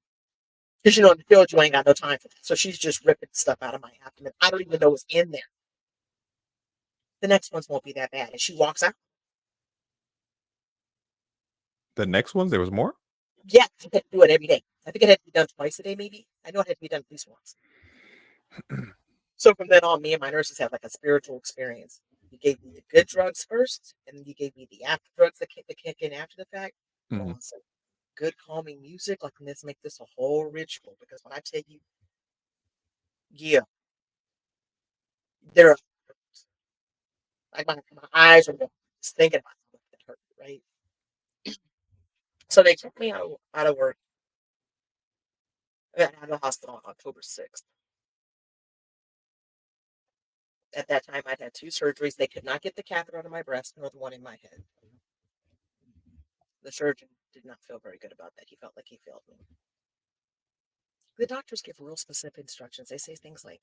Because in the field, you ain't got no time for that. So she's just ripping stuff out of my abdomen. I don't even know what's in there. The next ones won't be that bad. And she walks out. The next ones, there was more. Yeah, I had to do it every day. I think it had to be done twice a day, maybe. I know it had to be done at least once. So from then on, me and my nurses had like a spiritual experience. You gave me the good drugs first, and then you gave me the after drugs that kick in after the fact. Put Mm-hmm. on some good calming music. Like, let's make this a whole ritual. Because when I tell you, yeah, there are like my eyes are just thinking about how it hurt, right? So they took me out of work, out of the hospital on October 6th. At that time, I'd had two surgeries. They could not get the catheter out of my breast nor the one in my head. The surgeon did not feel very good about that. He felt like he failed me. The doctors give real specific instructions. They say things like,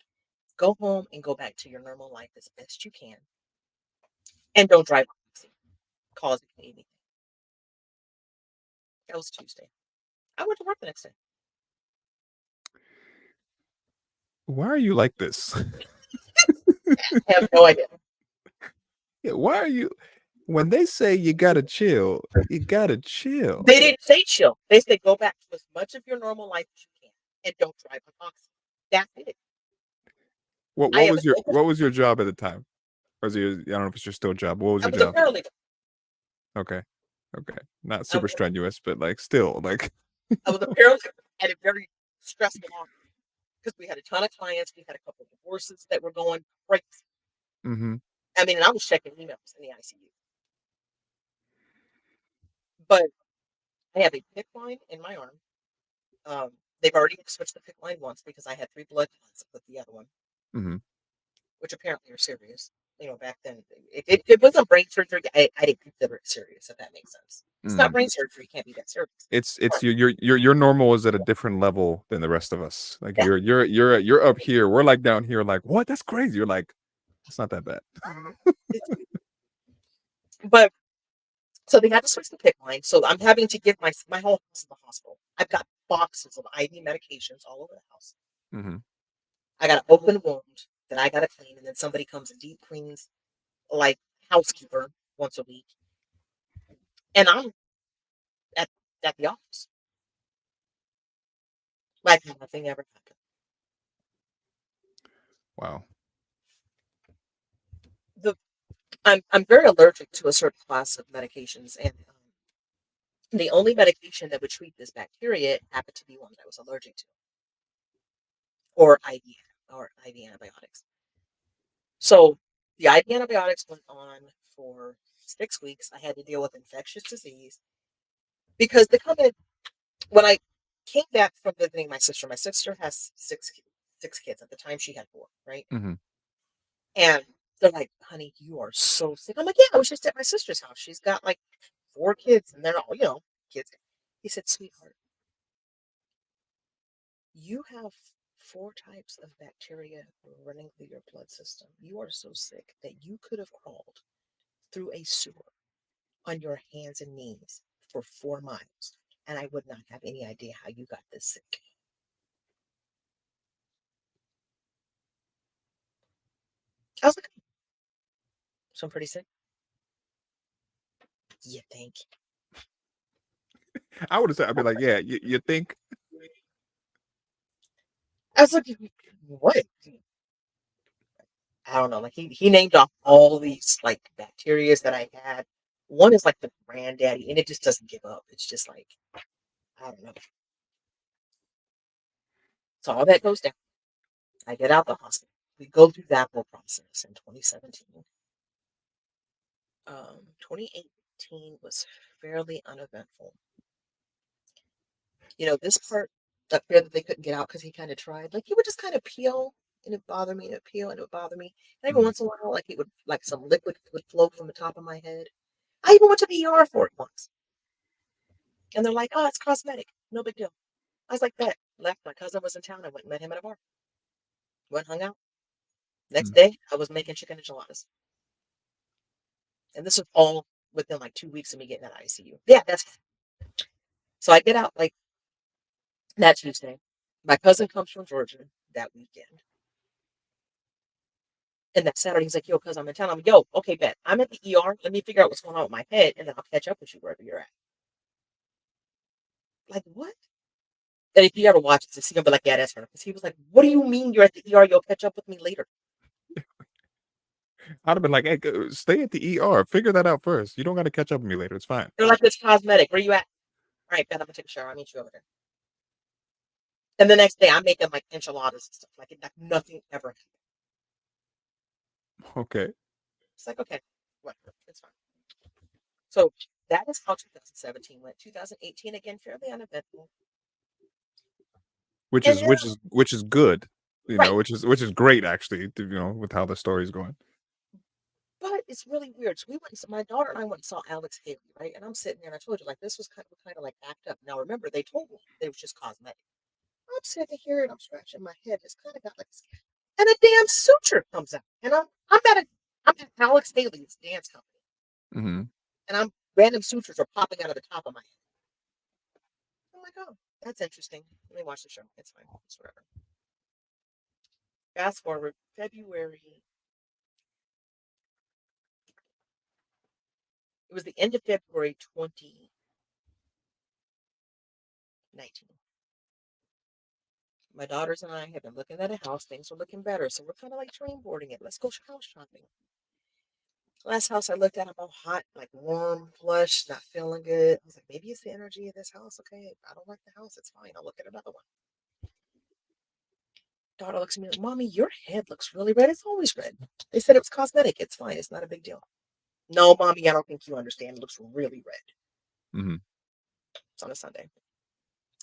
go home and go back to your normal life as best you can. And don't drive crazy, causing anything. That was Tuesday. I went to work the next day. Why are you like this? I have no idea. Yeah, why are you? When they say you gotta chill, you gotta chill. They didn't say chill. They said go back to as much of your normal life as you can and don't drive on oxygen. That's it. What I what have was an your open. what was your job at the time? Or is it, I don't know if it's your still job. What was I your was a job? paralegal. Okay. Okay. Not I super was, strenuous, but like still like I was a paralegal at a very stressful office because we had a ton of clients. We had a couple of divorces that were going crazy. mm-hmm. I mean, and I was checking emails in the ICU. But I have a PIC line in my arm. They've already switched the PIC line once because I had three blood clots with the other one, Mm-hmm. which apparently are serious. Back then, if it wasn't brain surgery, I didn't consider it serious, if that makes sense. It's not Mm. brain surgery, it can't be that serious. It's your normal is at a different level than the rest of us. Like Yeah. you're up here. We're like down here, like, what? That's crazy. You're like, it's not that bad. But so they had to switch the PIC line. So I'm having to give my whole house in the hospital. I've got boxes of IV medications all over the house. Mm-hmm. I got an open wound that I got to clean, and then somebody comes and deep cleans, like housekeeper once a week, and I'm at at the office like nothing ever happened. Wow. The I'm very allergic to a certain class of medications, and the only medication that would treat this bacteria happened to be one that I was allergic to, or IV antibiotics. So the IV antibiotics went on for 6 weeks. I had to deal with infectious disease because they come in when I came back from visiting my sister. My sister has six kids. At the time, she had four, right? Mm-hmm. And they're like, "Honey, you are so sick." I'm like, "Yeah, I was just at my sister's house. She's got like four kids, and they're all kids." He said, "Sweetheart, you have four types of bacteria running through your blood system. You are so sick that you could have crawled through a sewer on your hands and knees for 4 miles, and I would not have any idea how you got this sick." I was like, "So I'm pretty sick." You think? I would have said, I'd be like, yeah, you think? I was like, "What?" I don't know. Like he named off all these like bacterias that I had. One is like the granddaddy, and it just doesn't give up. It's just like I don't know. So all that goes down. I get out the hospital. We go through that whole process in 2017. 2018 was fairly uneventful. This part up there that they couldn't get out because he kind of tried. Like he would just kind of peel, and it bothered me, and it peel, and it would bother me. And every Mm. once in a while, like it would, like some liquid would flow from the top of my head. I even went to the ER for it once, and they're like, "Oh, it's cosmetic, no big deal." I was like, "Bet." Left. My cousin was in town. I went and met him at a bar. Went hung out. Next Mm. day, I was making chicken enchiladas, and this was all within like 2 weeks of me getting out of ICU. Yeah, that's so I get out like that Tuesday. My cousin comes from Georgia that weekend. And that Saturday, he's like, "Yo, cuz I'm in town." I'm like, "Yo, okay, bet. I'm at the ER. Let me figure out what's going on with my head, and then I'll catch up with you wherever you're at." Like, what? And if you ever watch this, he's gonna be like, "Yeah, that's her." Because he was like, "What do you mean you're at the ER? You'll catch up with me later." I'd have been like, hey, stay at the ER. Figure that out first. You don't got to catch up with me later. It's fine. They're like, "It's cosmetic. Where you at?" "All right, bet. I'm gonna take a shower. I'll meet you over there." And the next day, I'm making like enchiladas and stuff. Like nothing ever happened. Okay. It's like, okay, whatever. It's fine. So that is how 2017 went. 2018 again, fairly uneventful. Which And is then, which is good. right, Which is great actually. With how the story's going. but it's really weird. So we went. So my daughter and I went and saw Alex Haley, right? And I'm sitting there, and I told you like this was kind of like act up. Now remember, they told me it was just cosmetic. I'm sitting here and I'm scratching my head. It's kind of got like, and a damn suture comes out, and I'm at Alex Haley's dance company, Hmm. and I'm random sutures are popping out of the top of my head. I'm like, oh, that's interesting. Let me watch the show. It's fine. It's whatever. Fast forward February. It was the end of February 2019. My daughters and I have been looking at a house. Things are looking better, so we're kind of like dream boarding it. Let's go house shopping. Last house I looked at, I'm all hot, like warm, plush, not feeling good. I was like, maybe it's the energy of this house. Okay, I don't like the house. It's fine. I'll look at another one. Daughter looks at me like, "Mommy, your head looks really red. It's always red." They said it was cosmetic. It's fine. It's not a big deal. No, Mommy, I don't think you understand. It looks really red. Hmm. It's on a Sunday.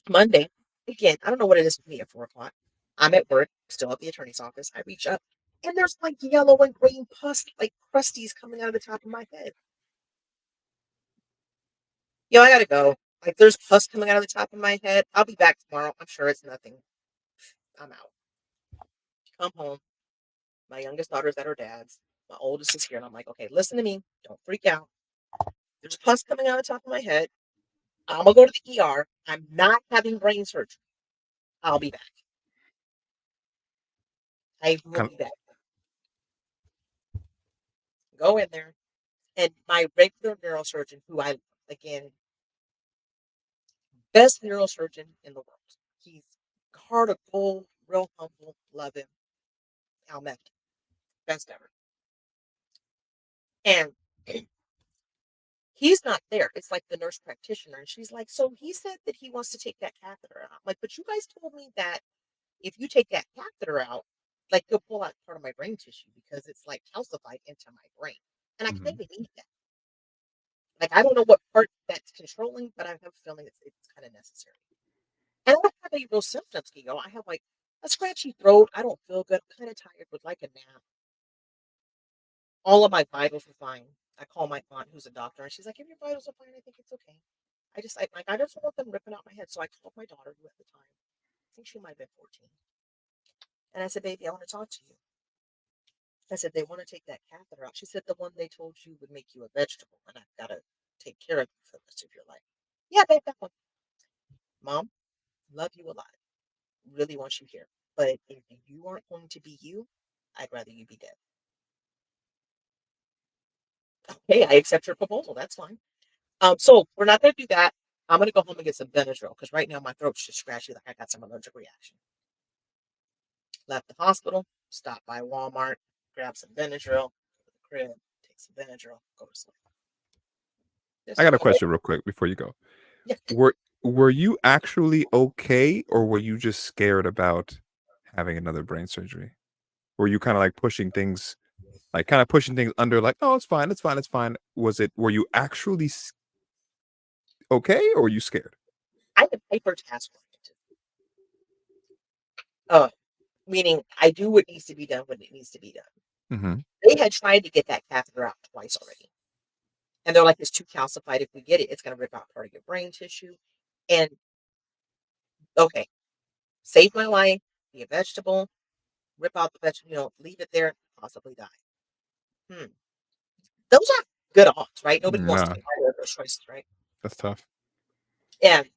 Monday, again, I don't know what it is with me at 4 o'clock. I'm at work, still at the attorney's office. I reach up, and there's like yellow and green pus, like crusties coming out of the top of my head. Yo, I gotta go. Like, there's pus coming out of the top of my head. I'll be back tomorrow. I'm sure it's nothing. I'm out. Come home. My youngest daughter's at her dad's. My oldest is here, and I'm like, okay, listen to me. Don't freak out. There's pus coming out of the top of my head. I'm gonna go to the ER. I'm not having brain surgery. I'll be back. I will Kind be back. Go in there. And my regular neurosurgeon, who I, again, best neurosurgeon in the world. He's heart of gold, real humble, love him. Almet, best ever. And he's not there. It's like the nurse practitioner. And she's like, "So he said that he wants to take that catheter out." I'm like, "But you guys told me that if you take that catheter out, like you'll pull out part of my brain tissue because it's like calcified into my brain. And I hmm. kind of need that. Like, I don't know what part that's controlling, but I have a feeling it's kind of necessary." And I don't have any real symptoms, I have like a scratchy throat. I don't feel good. I'm kind of tired, would like a nap. All of my vitals are fine. I call my aunt, who's a doctor, and she's like, "If your vitals are fine, I think it's okay." I just don't want them ripping out my head. So I called my daughter, who at the time, I think she might have been 14, and I said, "Baby, I want to talk to you." I said, "They want to take that catheter out." She said, "The one they told you would make you a vegetable, and I've got to take care of you for the rest of your life." Yeah, babe, that one. Mom, love you a lot. Really want you here. But if you aren't going to be you, I'd rather you be dead. Okay, I accept your proposal. That's fine. So we're not going to do that. I'm going to go home and get some Benadryl because right now my throat's just scratchy, like I got some allergic reaction. Left the hospital, stopped by Walmart, grab some Benadryl, go to the crib, take some Benadryl, go to sleep. I Just got a okay. question real quick before you go. Yeah, Were were you actually okay, or were you just scared about having another brain surgery? Were you kinda, like, pushing things like, kinda pushing things under, like, "Oh, it's fine, it's fine, it's fine." Were you actually okay, or were you scared? I am hyper task oriented. Uh, Meaning I do what needs to be done when it needs to be done. Mhm. They had tried to get that catheter out twice already. And they're like, it's too calcified. If we get it, it's going to rip out part of your brain tissue. And okay, save my life, be a vegetable, rip out the vegetable, leave it there, possibly die. Hmm. Those are good odds, right? Nobody wants to Nah, make either of those choices, right? that's tough. And,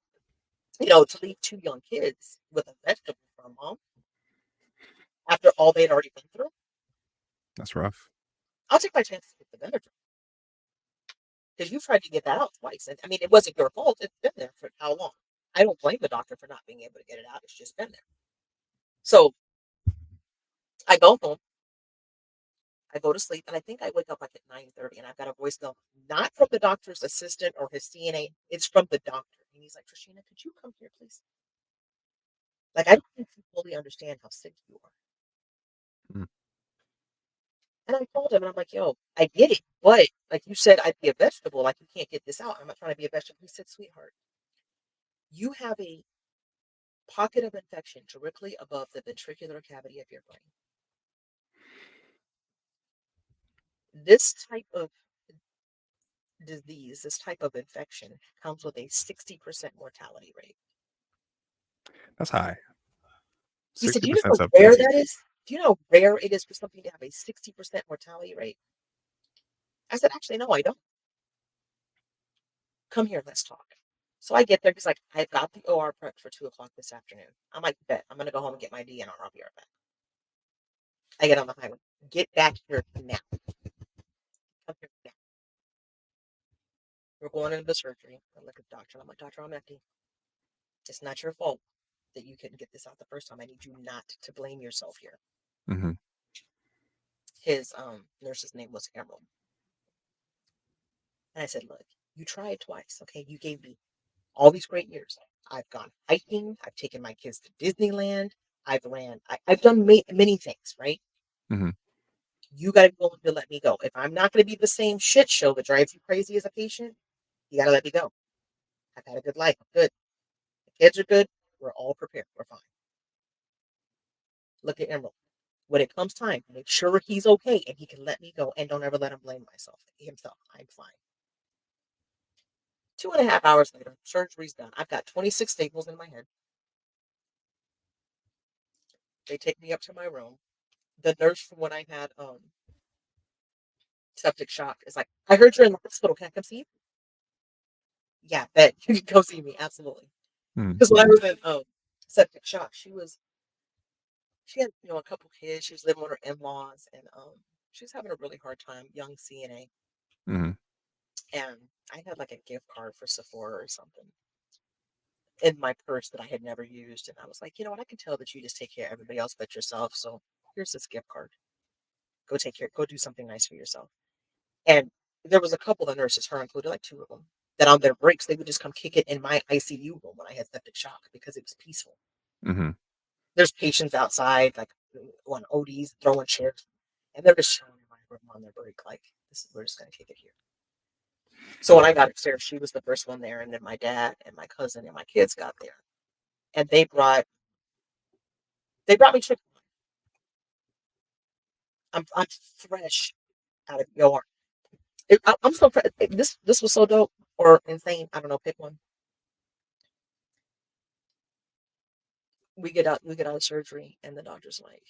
to leave two young kids with a vegetable for a mom after all they'd already been through, That's rough. I'll take my chances with the Benadryl because you've tried to get that out twice. And I mean, it wasn't your fault. It's been there for how long? I don't blame the doctor for not being able to get it out. It's just been there. So I go home. I go to sleep, and I think I wake up like at 9:30, and I've got a voicemail, not from the doctor's assistant or his CNA. It's from the doctor, and he's like, "Trisheana, could you come here, please? Like, I don't think you fully understand how sick you are." Mm, And I told him, and I'm like, "Yo, I get it, but like you said, I'd be a vegetable. Like, you can't get this out. I'm not trying to be a vegetable." He said, "Sweetheart, you have a pocket of infection directly above the ventricular cavity of your brain. This type of disease, this type of infection, comes with a 60% mortality rate." that's high. He said, "Do you know 60% how up rare there. that is? Do you know how rare it is for something to have a 60% mortality rate?" I said, "Actually, no, I don't. Come here, let's talk." So I get there. He's like, "I've got the OR prepped for 2 o'clock this afternoon." I'm like, "Bet. I'm going to go home and get my DNR. I'll be right back." I get on the highway. "Get back here now. Come here now. We're going into the surgery." I look at the doctor. I'm like, "Doctor, I'm empty. It's not your fault that you couldn't get this out the first time. I need you not to blame yourself here." Mhm. His nurse's name was Emerald. And I said, "Look, you tried twice. Okay. You gave me all these great years. I've gone hiking. I've taken my kids to Disneyland. I've done many things, right? Mhm. You got to be willing to let me go. If I'm not going to be the same shit show that drives you crazy as a patient, you got to let me go. I've had a good life. I'm good. The kids are good. We're all prepared. We're fine." Look at Emerald. When it comes time, make sure he's okay and he can let me go, and don't ever let him blame himself. I'm fine. 2.5 hours later, surgery's done. I've got 26 staples in my head. They take me up to my room. The nurse from when I had septic shock is like, "I heard you're in the hospital. Can I come see you?" "Yeah, bet you can come see me. Absolutely." Mm. Because when I was in septic shock, she had a couple kids. She was living with her in-laws, and she was having a really hard time. Young CNA, Mhm. and I had like a gift card for Sephora or something in my purse that I had never used, and I was like, "You know what? I can tell that you just take care of everybody else but yourself. So here's this gift card. Go take care. Go do something nice for yourself." And there was a couple of nurses, her included, like two of them, that on their breaks, they would just come kick it in my ICU room when I had septic shock because it was peaceful. Mhm. There's patients outside, like on ODs, throwing chairs, and they're just chilling in my room on their break, like, we're just going to kick it here. So when I got upstairs, she was the first one there, and then my dad and my cousin and my kids got there, and they brought me chicken. I'm fresh out of the OR. I'm so this was so dope or insane. I don't know. Pick one. we get out of surgery, and the doctor's like,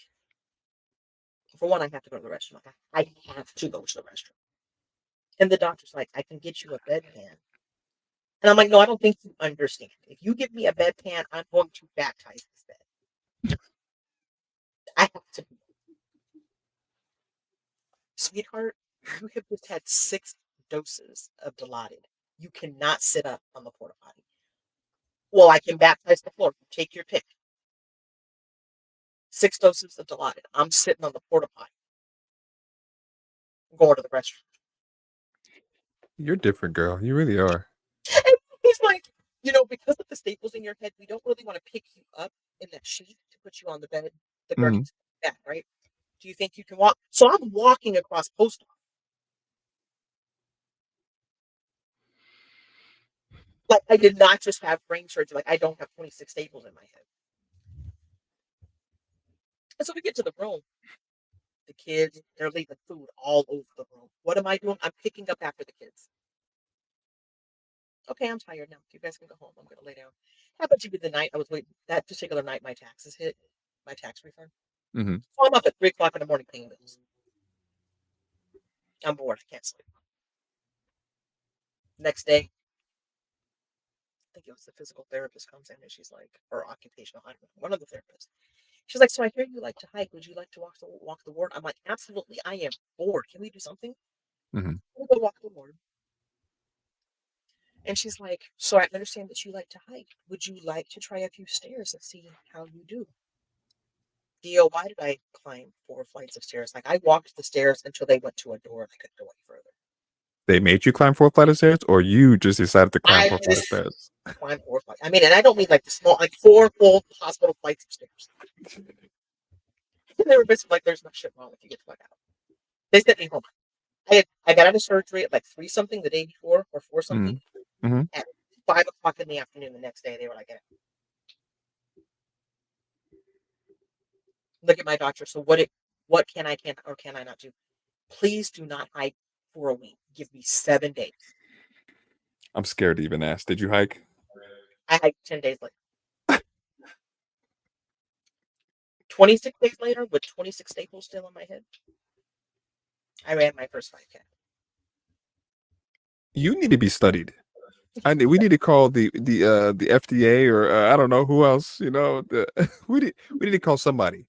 for one, I have to go to the restroom. Like, I have to go to the restroom. And the doctor's like, I can get you a bedpan. And I'm like, no, I don't think you understand. If you give me a bedpan, I'm going to baptize this bed. I have to, sweetheart, you have just had 6 doses of Dilaudid. You cannot sit up on the porta potty. Well, I can baptize the floor. Take your pick. 6 doses of Dilaudid. I'm sitting on the porta potty, going to the restroom. You're different, girl. You really are. And he's like, because of the staples in your head, we don't really want to pick you up in that sheet to put you on the bed, the Hmm. gurney's back, right? Do you think you can walk? So I'm walking across post office. Like, I did not just have brain surgery. Like, I don't have 26 staples in my head. And so we get to the room. The kids, they're leaving food all over the room. What am I doing? I'm picking up after the kids. Okay, I'm tired now. You guys can go home. I'm going to lay down. Happened to be the night I was waiting. That particular night, my taxes hit, my tax refund. Hmm. So I'm up at 3 o'clock in the morning paying bills. I'm bored. I can't sleep. Next day, I think it was the physical therapist comes in and she's like, or occupational, I don't know, one of the therapists. She's like, so I hear you like to hike. Would you like to walk the ward? I'm like, absolutely. I am bored. Can we do something? Hmm. We'll go walk the ward. And she's like, so I understand that you like to hike. Would you like to try a few stairs and see how you do? Dio, why did I climb 4 flights of stairs? Like, I walked the stairs until they went to a door and I couldn't go any further. They made you climb 4 flight of stairs, or you just decided to climb I 4 flight of just stairs? climbed 4 flights. I mean, and I don't mean like the small, like 4 full hospital flights of stairs. And they were basically like, there's no shit wrong with you. Get the fuck out. They sent me home. I got out of surgery at like 3 something the day before or 4 something. Mm. Hmm. At 5 o'clock in the afternoon the next day, they were like, "Hey, look at my doctor. So what can or can I not do? Please do not hike for a week. Give me 7 days." I'm scared to even ask. Did you hike? I hiked 10 days later. 26 days later, with 26 staples still in my head, I ran my first 5K. You need to be studied. We need to call the FDA or I don't know who else. We need to call somebody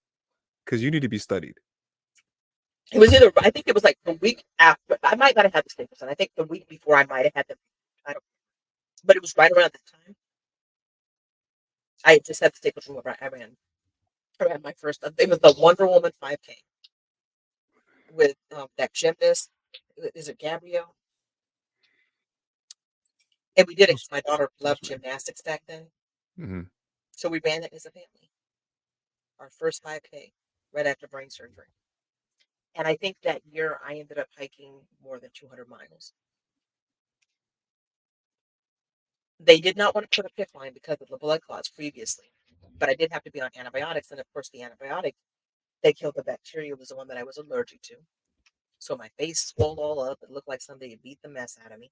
because you need to be studied. It was either, I think it was like the week after. I might not have had the staples, and I think the week before I might have had them. I don't, but it was right around that time. I just had the staples removed. I ran my first. It was the Wonder Woman 5K with that gymnast. Is it Gabrielle? And we did it That's, because my daughter that's loved weird. gymnastics back then. Hmm. So we ran it as a family. Our first 5K right after brain surgery. And I think that year I ended up hiking more than 200 miles. They did not want to put a PICC line because of the blood clots previously, but I did have to be on antibiotics. And of course, the antibiotic, they killed the bacteria, was the one that I was allergic to. So my face swelled all up. It looked like somebody had beat the mess out of me.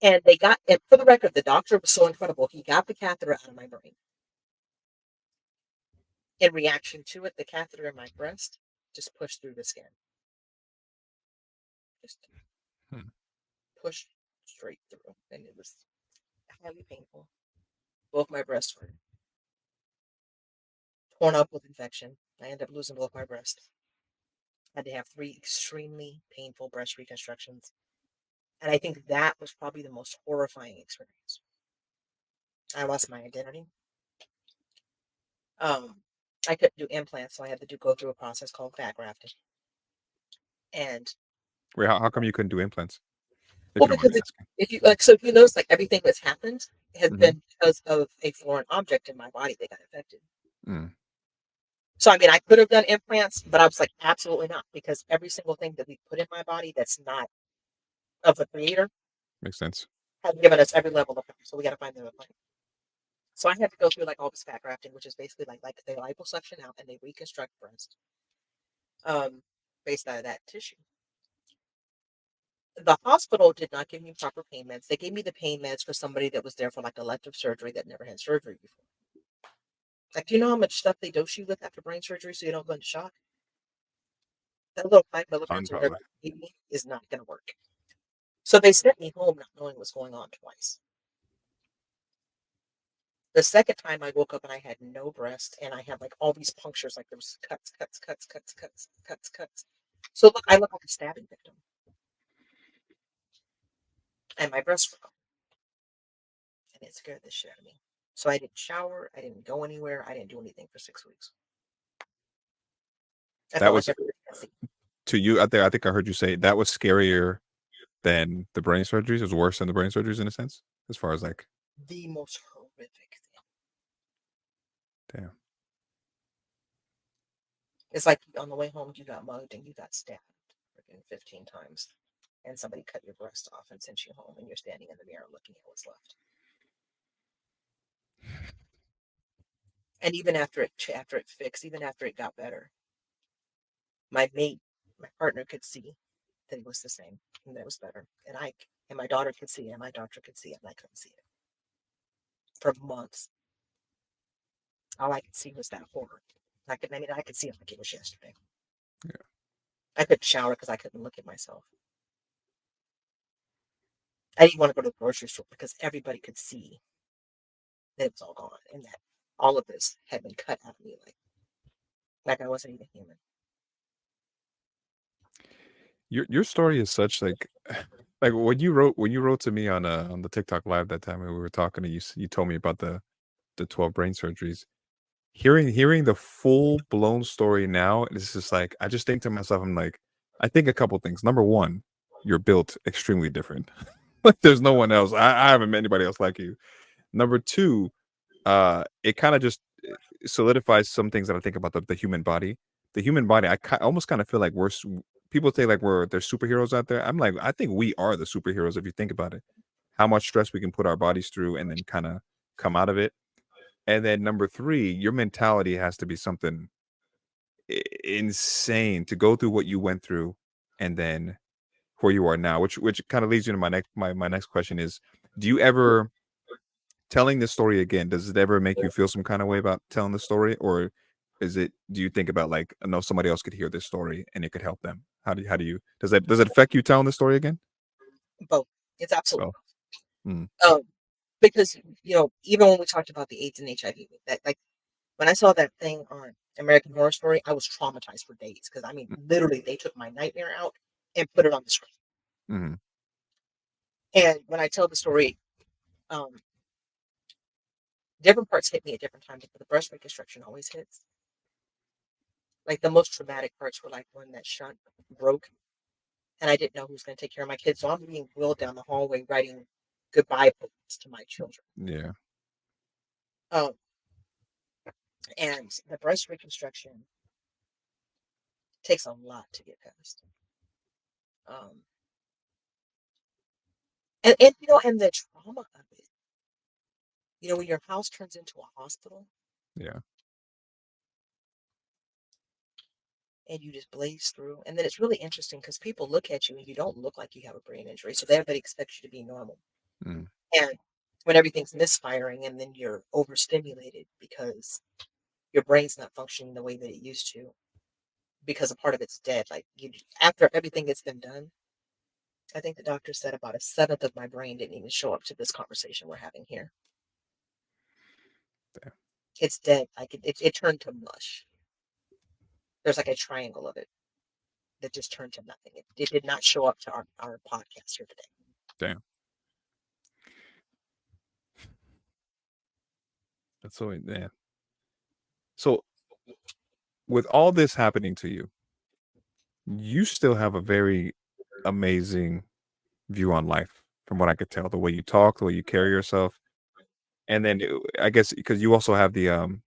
And for the record, the doctor was so incredible. He got the catheter out of my brain. In reaction to it, the catheter in my breast just pushed through the skin. Just Hmm. pushed straight through. And it was highly painful. Both my breasts were torn up with infection. I ended up losing both my breasts. I had to have 3 extremely painful breast reconstructions. And I think that was probably the most horrifying experience. I lost my identity. Um, I couldn't do implants, so I had to go through a process called fat grafting. And Wait, how come you couldn't do implants? If well, you don't mind because me asking. if you like, so if you notice, like everything that's happened has Hmm. been because of a foreign object in my body that got infected. Mm. So I mean, I could have done implants, but I was like, absolutely not, because every single thing that we put in my body that's not of the creator Makes sense. has given us every level of power. So we got to find the plan. So I had to go through like all this fat grafting, which is basically like they liposuction out and they reconstruct breast based out of that tissue. The hospital did not give me proper pain meds. They gave me the pain meds for somebody that was there for like elective surgery that never had surgery before. Like, do you know how much stuff they dose you with after brain surgery so you don't go into shock? That little 5 milligrams or whatever Probably. they gave me is not going to work. So they sent me home not knowing what's going on twice. The second time I woke up and I had no breast and I had like all these punctures, like there was cuts, cuts, cuts, cuts, cuts, cuts, cuts. So look, I look like a stabbing victim, and my breasts were gone, and it scared the shit out of me. So I didn't shower, I didn't go anywhere, I didn't do anything for 6 weeks. I That felt like was everybody could see. to you out there. I think I heard you say that was scarier than the brain surgeries. It was worse than the brain surgeries in a sense, as far as like, The most horrific thing. damn, It's like on the way home, you got mugged and you got stabbed freaking 15 times, and somebody cut your breast off and sent you home, and you're standing in the mirror looking at what's left. And even after it fixed, even after it got better, my mate, my partner could see that it was the same and that it was better. And my daughter could see it, and my doctor could see it, and I couldn't see it for months. All I could see was that horror. I could see it like it was yesterday. yeah. I couldn't shower because I couldn't look at myself. I didn't want to go to the grocery store because everybody could see that it was all gone and that all of this had been cut out of me like I wasn't even human. Your story is such like when you wrote to me on the TikTok live that time when we were talking, and you told me about the 12 brain surgeries. Hearing the full blown story now, it's just like I just think to myself, I'm like, I think a couple things. Number one, you're built extremely different. Like there's no one else. I haven't met anybody else like you. Number two, it kind of just solidifies some things that I think about the human body. The human body, almost kind of feel like people say like there's superheroes out there. I'm like, I think we are the superheroes if you think about it. How much stress we can put our bodies through and then kind of come out of it. And then number three, your mentality has to be something insane to go through what you went through and then where you are now, which kind of leads you to my next question is, do you ever telling this story again, does it ever make you feel some kind of way about telling the story, or do you think about like, I know somebody else could hear this story and it could help them? How do you does it affect you telling the story again? Both. It's absolutely Oh, mm, both. Because even when we talked about the AIDS and HIV, that like when I saw that thing on American Horror Story, I was traumatized for days because I mean, mm, literally, they took my nightmare out and put it on the screen. mhm. And when I tell the story, um, different parts hit me at different times, but the breast reconstruction always hits. Like the most traumatic parts were like when that shunt broke, and I didn't know who was going to take care of my kids, so I'm being wheeled down the hallway writing goodbye poems to my children. Yeah, Um, and the breast reconstruction takes a lot to get past. Um, and the trauma of it. When your house turns into a hospital yeah, and you just blaze through, and then it's really interesting because people look at you and you don't look like you have a brain injury, so everybody expects you to be normal. mm, And when everything's misfiring and then you're overstimulated because your brain's not functioning the way that it used to because a part of it's dead. Like after everything has been done, I think the doctor said about a seventh of my brain didn't even show up to this conversation we're having here. yeah, It's dead. Like it turned to mush. There's like a triangle of it that just turned to nothing. It did not show up to our podcast here today. damn. That's so yeah. So with all this happening to you, you still have a very amazing view on life, from what I could tell. The way you talk, the way you carry yourself, and then I guess because you also have your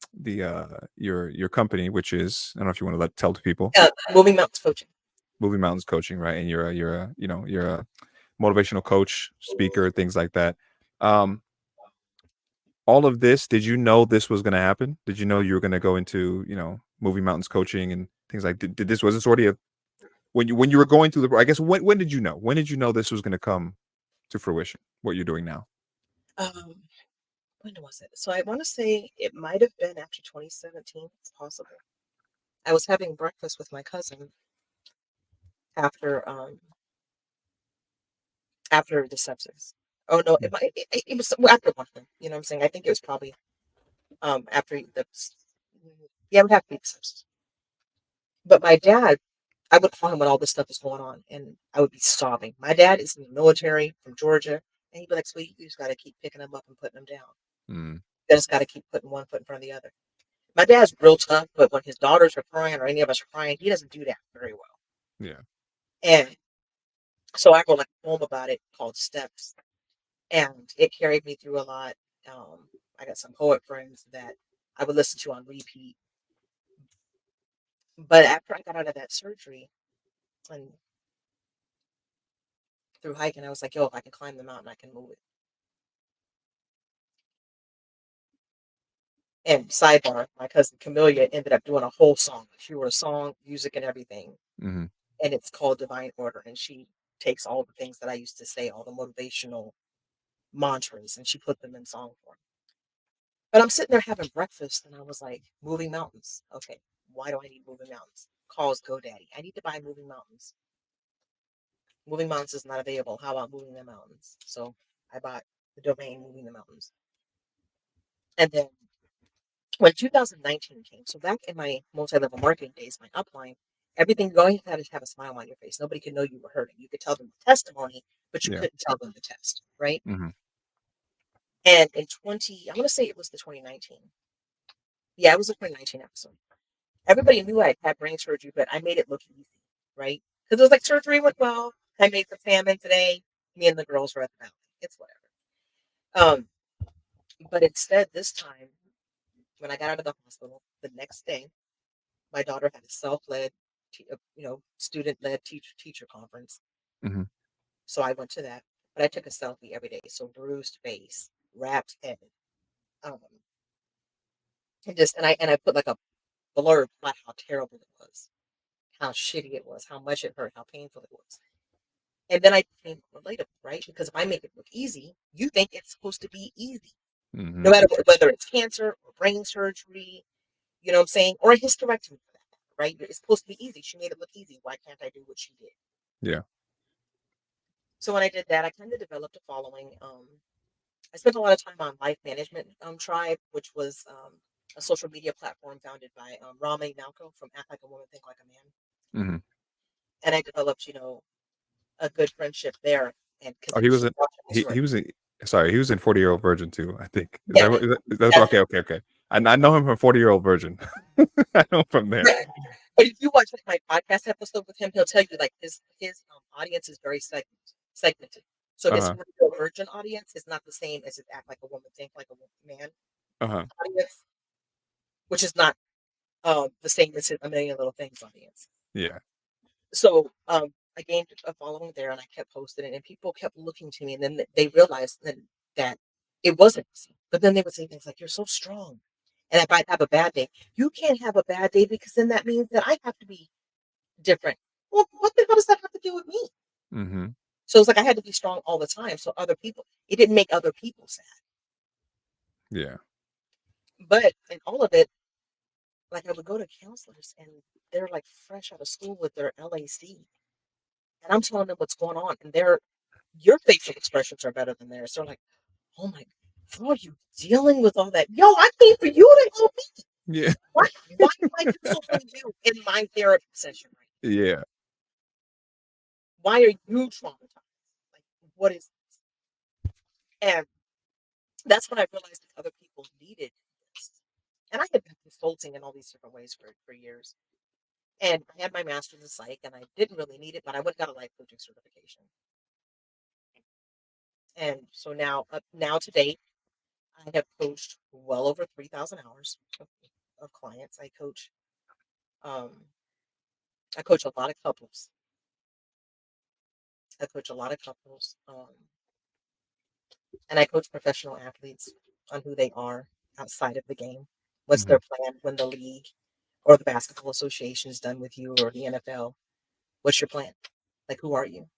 company, which is, I don't know if you want to tell the people, Moving Mountains Coaching. Moving Mountains Coaching, right? And you're a motivational coach, speaker, things like that. Um, all of this, did you know this was going to happen? Did you know you were going to go into Moving Mountains Coaching and things like? Did this was this already a when you were going through the? I guess when did you know? When did you know this was going to come to fruition? What you're doing now? Um, when was it? So I want to say it might have been after 2017. It's possible. I was having breakfast with my cousin after after the sepsis. Oh no, it was after one of them. You know what I'm saying? I think it was probably after yeah, it would have to be the sepsis. But my dad, I would call him when all this stuff was going on, and I would be sobbing. My dad is in the military from Georgia, and he'd be like, "Sweet, you just got to keep picking them up and putting them down. Mm. You just got to keep putting one foot in front of the other." My dad's real tough, but when his daughters are crying or any of us are crying, he doesn't do that very well. Yeah. And so I wrote like a poem about it called Steps, and it carried me through a lot. I got some poet friends that I would listen to on repeat. But after I got out of that surgery and through hiking, I was like, yo, if I can climb the mountain, I can move it. And sidebar, my cousin Camellia ended up doing a whole song. She wrote a song, music, and everything. Mm-hmm. And it's called Divine Order. And she takes all the things that I used to say, all the motivational mantras, and she put them in song form. But I'm sitting there having breakfast, and I was like, moving mountains. Okay, why do I need moving mountains? Calls GoDaddy. I need to buy moving mountains. Moving mountains is not available. How about moving the mountains? So I bought the domain moving the mountains. And then when 2019 came, so back in my multi-level marketing days, my upline, everything going had to have a smile on your face. Nobody could know you were hurting. You could tell them the testimony, but you Yeah. couldn't tell them the test, right? Mm-hmm. And in 20, I'm going to say it was the 2019. Yeah, it was the 2019 episode. Everybody knew I had brain surgery, but I made it look easy, right? Because it was like surgery went well. I made some salmon today. Me and the girls were at the valley. It's whatever. But instead, this time, when I got out of the hospital, the next day, my daughter had a self-led, student-led teacher conference. Mm-hmm. So I went to that, but I took a selfie every day. So bruised face, wrapped head, um, and I put like a blurb about how terrible it was, how shitty it was, how much it hurt, how painful it was. And then I became relatable, right? Because if I make it look easy, you think it's supposed to be easy, Mm-hmm. no matter whether it's cancer or brain surgery, you know what I'm saying, or a hysterectomy for that matter, right? It's supposed to be easy. She made it look easy. Why can't I do what she did? Yeah. So when I did that, I kind of developed a following. I spent a lot of time on Life Management Tribe, which was a social media platform founded by Rami Malco from Act Like a Woman, Think Like a Man. Mm-hmm. And I developed, a good friendship there. And because Oh, he was she in watched my he story. was in sorry, he was in 40-Year-Old Virgin too, I think. Is Yeah, that what is that that's okay, okay, okay. I know him from 40-Year-Old Virgin. I know him from there. right. But if you watch like my podcast episode with him, he'll tell you like his audience is very segmented. So his Uh-huh. 40-year-old virgin audience is not the same as his Act Like a Woman, Think Like a Man Uh-huh. audience, which is not the same as his A Million Little Things audience. Yeah. So I gained a following there, and I kept posting it, and people kept looking to me, and then they realized then that it wasn't easy. But then they would say things like, "You're so strong," and if I'd have a bad day, you can't have a bad day because then that means that I have to be different. Well, what the hell does that have to do with me? Mm-hmm. So it's like I had to be strong all the time. So other people, it didn't make other people sad. Yeah. But in all of it, like I would go to counselors and they're like fresh out of school with their LAC. And I'm telling them what's going on. And your facial expressions are better than theirs. They're like, oh my, how are you dealing with all that? Yo, I came for you to help me. Yeah. Why am I consulting you in my therapy session right Yeah. now? Why are you traumatized? Like, what is this? And that's when I realized that other people needed this. And I had been consulting in all these different ways for years. And I had my master's in psych and I didn't really need it, but I went and got a life coaching certification. And so now to date, I have coached well over 3,000 hours of clients. Um, I coach a lot of couples. I coach a lot of couples. And I coach professional athletes on who they are outside of the game. What's Mm-hmm. their plan when the league or the basketball association is done with you or the NFL? What's your plan? Like, who are you?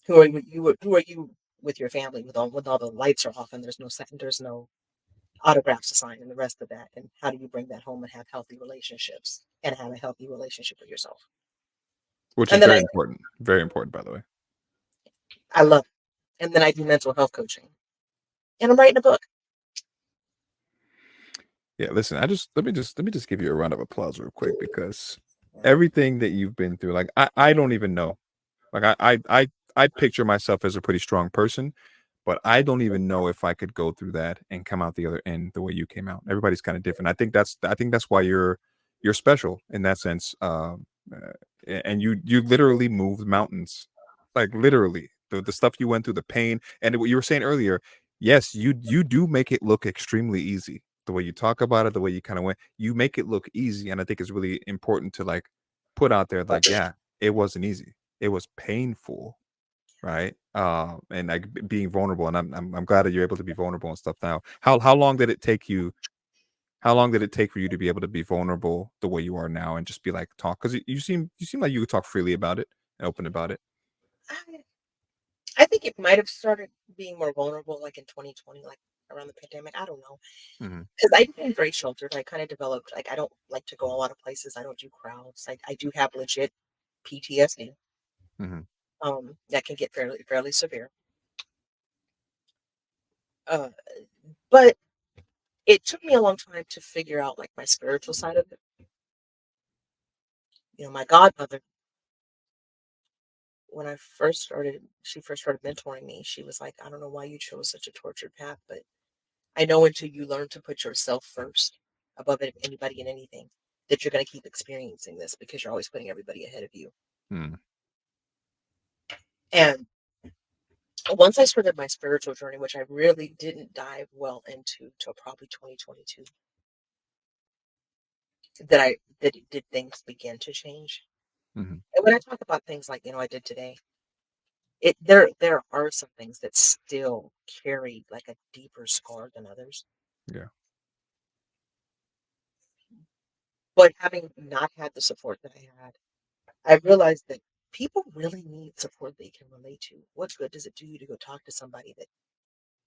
Who are you? Who are you with your family with all the lights are off and there's no autographs to sign and the rest of that. And how do you bring that home and have healthy relationships and have a healthy relationship with yourself? Which is And then very important. Very important, by the way. I love it. And then I do mental health coaching. And I'm writing a book. Yeah, listen, let me just give you a round of applause real quick because everything that you've been through, like I don't even know. Like I picture myself as a pretty strong person, but I don't even know if I could go through that and come out the other end the way you came out. Everybody's kind of different. I think that's why you're special in that sense. And you literally moved mountains, like literally the stuff you went through, the pain, and what you were saying earlier. Yes, you do make it look extremely easy. The way you talk about it, the way you kind of went, you make it look easy, and I think it's really important to like put out there, like, yeah, it wasn't easy. It was painful, right? And like being vulnerable, and I'm glad that you're able to be vulnerable and stuff now. How long did it take you? How long did it take for you to be able to be vulnerable the way you are now and just be like talk? Because you seem like you could talk freely about it and open about it. I, I think it might have started being more vulnerable like in 2020, like around the pandemic. I don't know. Hmm. Because I've been very sheltered. I kind of developed, like, I don't like to go a lot of places. I don't do crowds. I do have legit PTSD Hmm. that can get fairly severe. Uh, but it took me a long time to figure out like my spiritual side of it. My godmother, when she first started mentoring me. She was like, I don't know why you chose such a tortured path, but I know until you learn to put yourself first above anybody and anything, that you're going to keep experiencing this because you're always putting everybody ahead of you. Mm, And once I started my spiritual journey, which I really didn't dive well into till probably 2022, did things begin to change. hmm. And when I talk about things like, I did today, there are some things that still carry like a deeper scar than others. Yeah. But having not had the support that I had, I realized that people really need support they can relate to. What good does it do you to go talk to somebody that,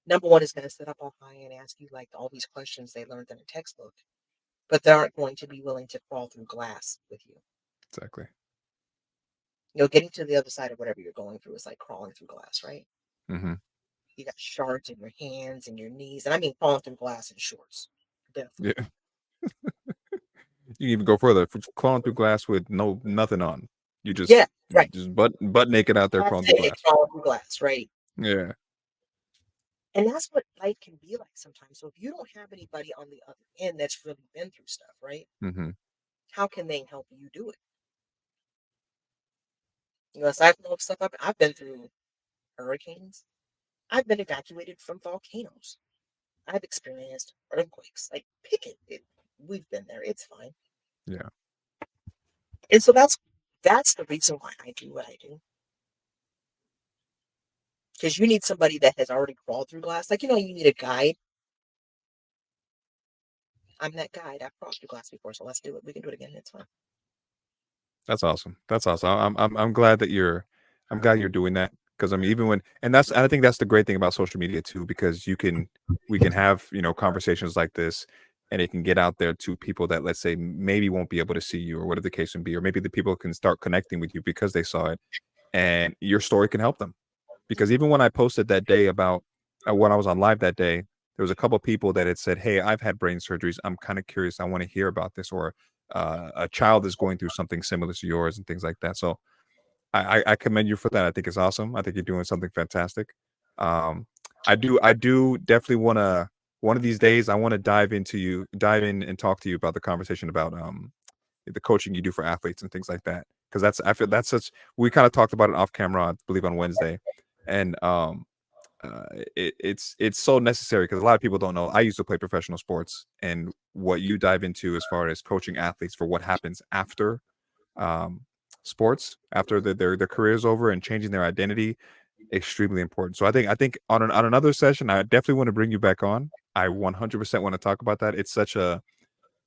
number one, is going to sit up all high and ask you like all these questions they learned in a textbook, but they aren't going to be willing to crawl through glass with you. Exactly. Getting to the other side of whatever you're going through is like crawling through glass, right? Hmm. You got shards in your hands and your knees, and I mean crawling through glass in shorts, barefoot. Yeah. You can even go further. Crawling through glass with nothing on. You Yeah, just right. butt naked out there That's crawling through it. glass. Crawling through glass, right? Yeah. And that's what life can be like sometimes. So if you don't have anybody on the other end that's really been through stuff, right? Hmm. How can they help you do it? Aside from all the stuff I've been through, hurricanes. I've been evacuated from volcanoes. I've experienced earthquakes. Like, pick it. We've been there. It's fine. Yeah. And so that's the reason why I do what I do. Because you need somebody that has already crawled through glass. Like, you need a guide. I'm that guide. I've crawled through glass before, so let's do it. We can do it again. It's fine. That's awesome. That's awesome. I'm glad that I'm glad you're doing that because I mean even when and that's I think that's the great thing about social media too because we can have conversations like this and it can get out there to people that let's say maybe won't be able to see you or whatever the case may be or maybe the people can start connecting with you because they saw it and your story can help them because even when I posted that day about when I was on live that day, there was a couple people that had said, "Hey, I've had brain surgeries. I'm kind of curious. I want to hear about this." Or a child is going through something similar to yours and things like that. So I commend you for that. I think it's awesome. I think you're doing something fantastic. Um, I do definitely want to one of these days I want to dive in and talk to you about the conversation about the coaching you do for athletes and things like that because that's I feel that's such we kind of talked about it off camera I believe on Wednesday and uh, it's so necessary because a lot of people don't know. I used to play professional sports, and what you dive into as far as coaching athletes for what happens after um, sports, after their career is over, and changing their identity, extremely important. So I think on another session, I definitely want to bring you back on. I 100% want to talk about that.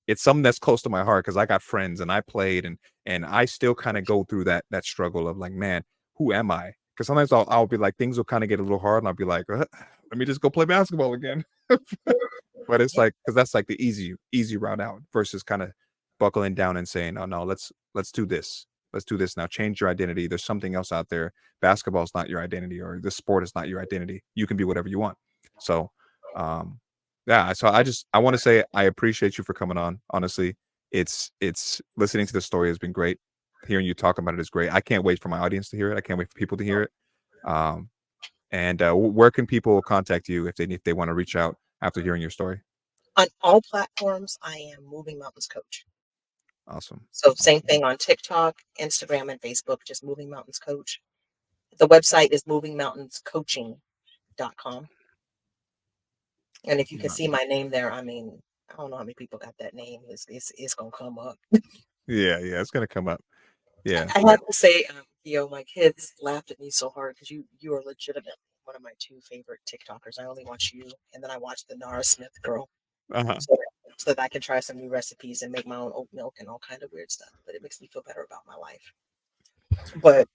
It's something that's close to my heart because I got friends and I played and I still kind of go through that struggle of like, man, who am I because sometimes I'll be like things will kind of get a little hard, and I'll be like, let me just go play basketball again. But it's Yeah. like because that's like the easy route out versus kind of buckling down and saying, "Oh no, let's do this. Let's do this now. Change your identity. There's something else out there. Basketball is not your identity, or the sport is not your identity. You can be whatever you want." So, um, yeah. So I want to say I appreciate you for coming on. Honestly, it's listening to the story has been great. Hearing you talk about it is great. I can't wait for my audience to hear it. I can't wait for people to hear it. Um, and where can people contact you if they want to reach out after hearing your story? On all platforms, I am Moving Mountains Coach. Awesome. So same Awesome. thing on TikTok, Instagram, and Facebook, just Moving Mountains Coach. The website is movingmountainscoaching.com. And if you can see Gotcha. my name there, I mean, I don't know how many people got that name. It's gonna come up. Yeah, yeah, it's gonna come up. Yeah. I have to say, my kids laughed at me so hard because you are legitimately one of my two favorite TikTokers. I only watch you, and then I watch the Nara Smith girl, Uh-huh. so so that I can try some new recipes and make my own oat milk and all kind of weird stuff. But it makes me feel better about my life. But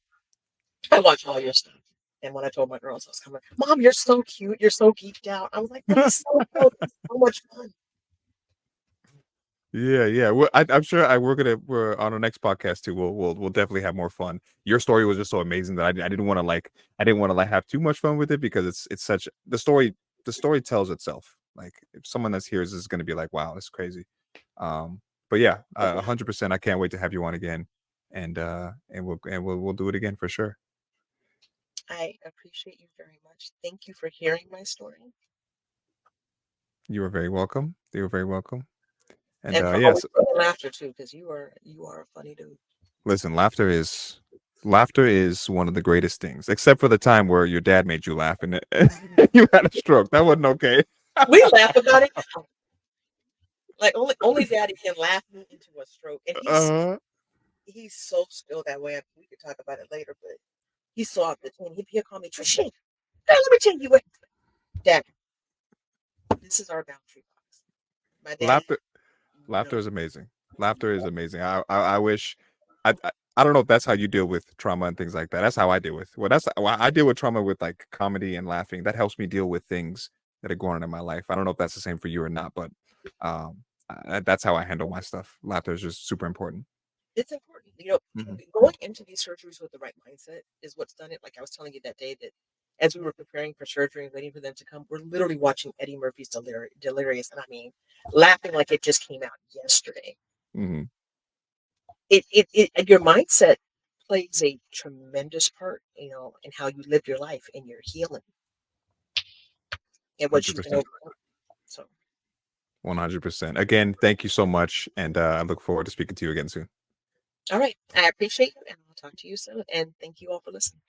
I watch all your stuff. And when I told my girls I was coming, Mom, you're so cute. You're so geeked out. I was like, but he's so cool. He's so much fun. Yeah, yeah. I'm sure we're on our next podcast too. We'll definitely have more fun. Your story was just so amazing that I didn't want to like have too much fun with it because it's such the story tells itself. Like if someone that's hears this is going to be like, wow, that's crazy. But yeah, 100%. I can't wait to have you on again, and we'll do it again for sure. I appreciate you very much. Thank you for hearing my story You are very welcome. You are very welcome. And and for always yes, bringing laughter too, because you are a funny dude. listen, laughter is one of the greatest things, except for the time where your dad made you laugh and you had a stroke. That wasn't okay. We laugh about it now. Like only daddy can laugh me into a stroke. And Uh, he's so still that way. We could talk about it later, but he's so off the chain. He'll call me Trisheana. Hey, let me tell you what, Dad. This is our boundary box. My daddy, laughter no. laughter is amazing. Laughter is amazing. I wish I don't know if that's how you deal with trauma and things like that. That's how I deal with. Well, I deal with trauma with like comedy and laughing. That helps me deal with things that are going on in my life. I don't know if that's the same for you or not, but that's how I handle my stuff. Laughter is just super important. It's important. Hmm. Going into these surgeries with the right mindset is what's done it. Like I was telling you that day that as we were preparing for surgery and waiting for them to come, we're literally watching Eddie Murphy's Delirious. And I mean, laughing like it just came out yesterday. Hmm. Your mindset plays a tremendous part, in how you live your life and your healing and what you can 100%. overcome. So, 100%. Again, thank you so much, and I look forward to speaking to you again soon. all right. I appreciate you and I'll talk to you soon. And thank you all for listening.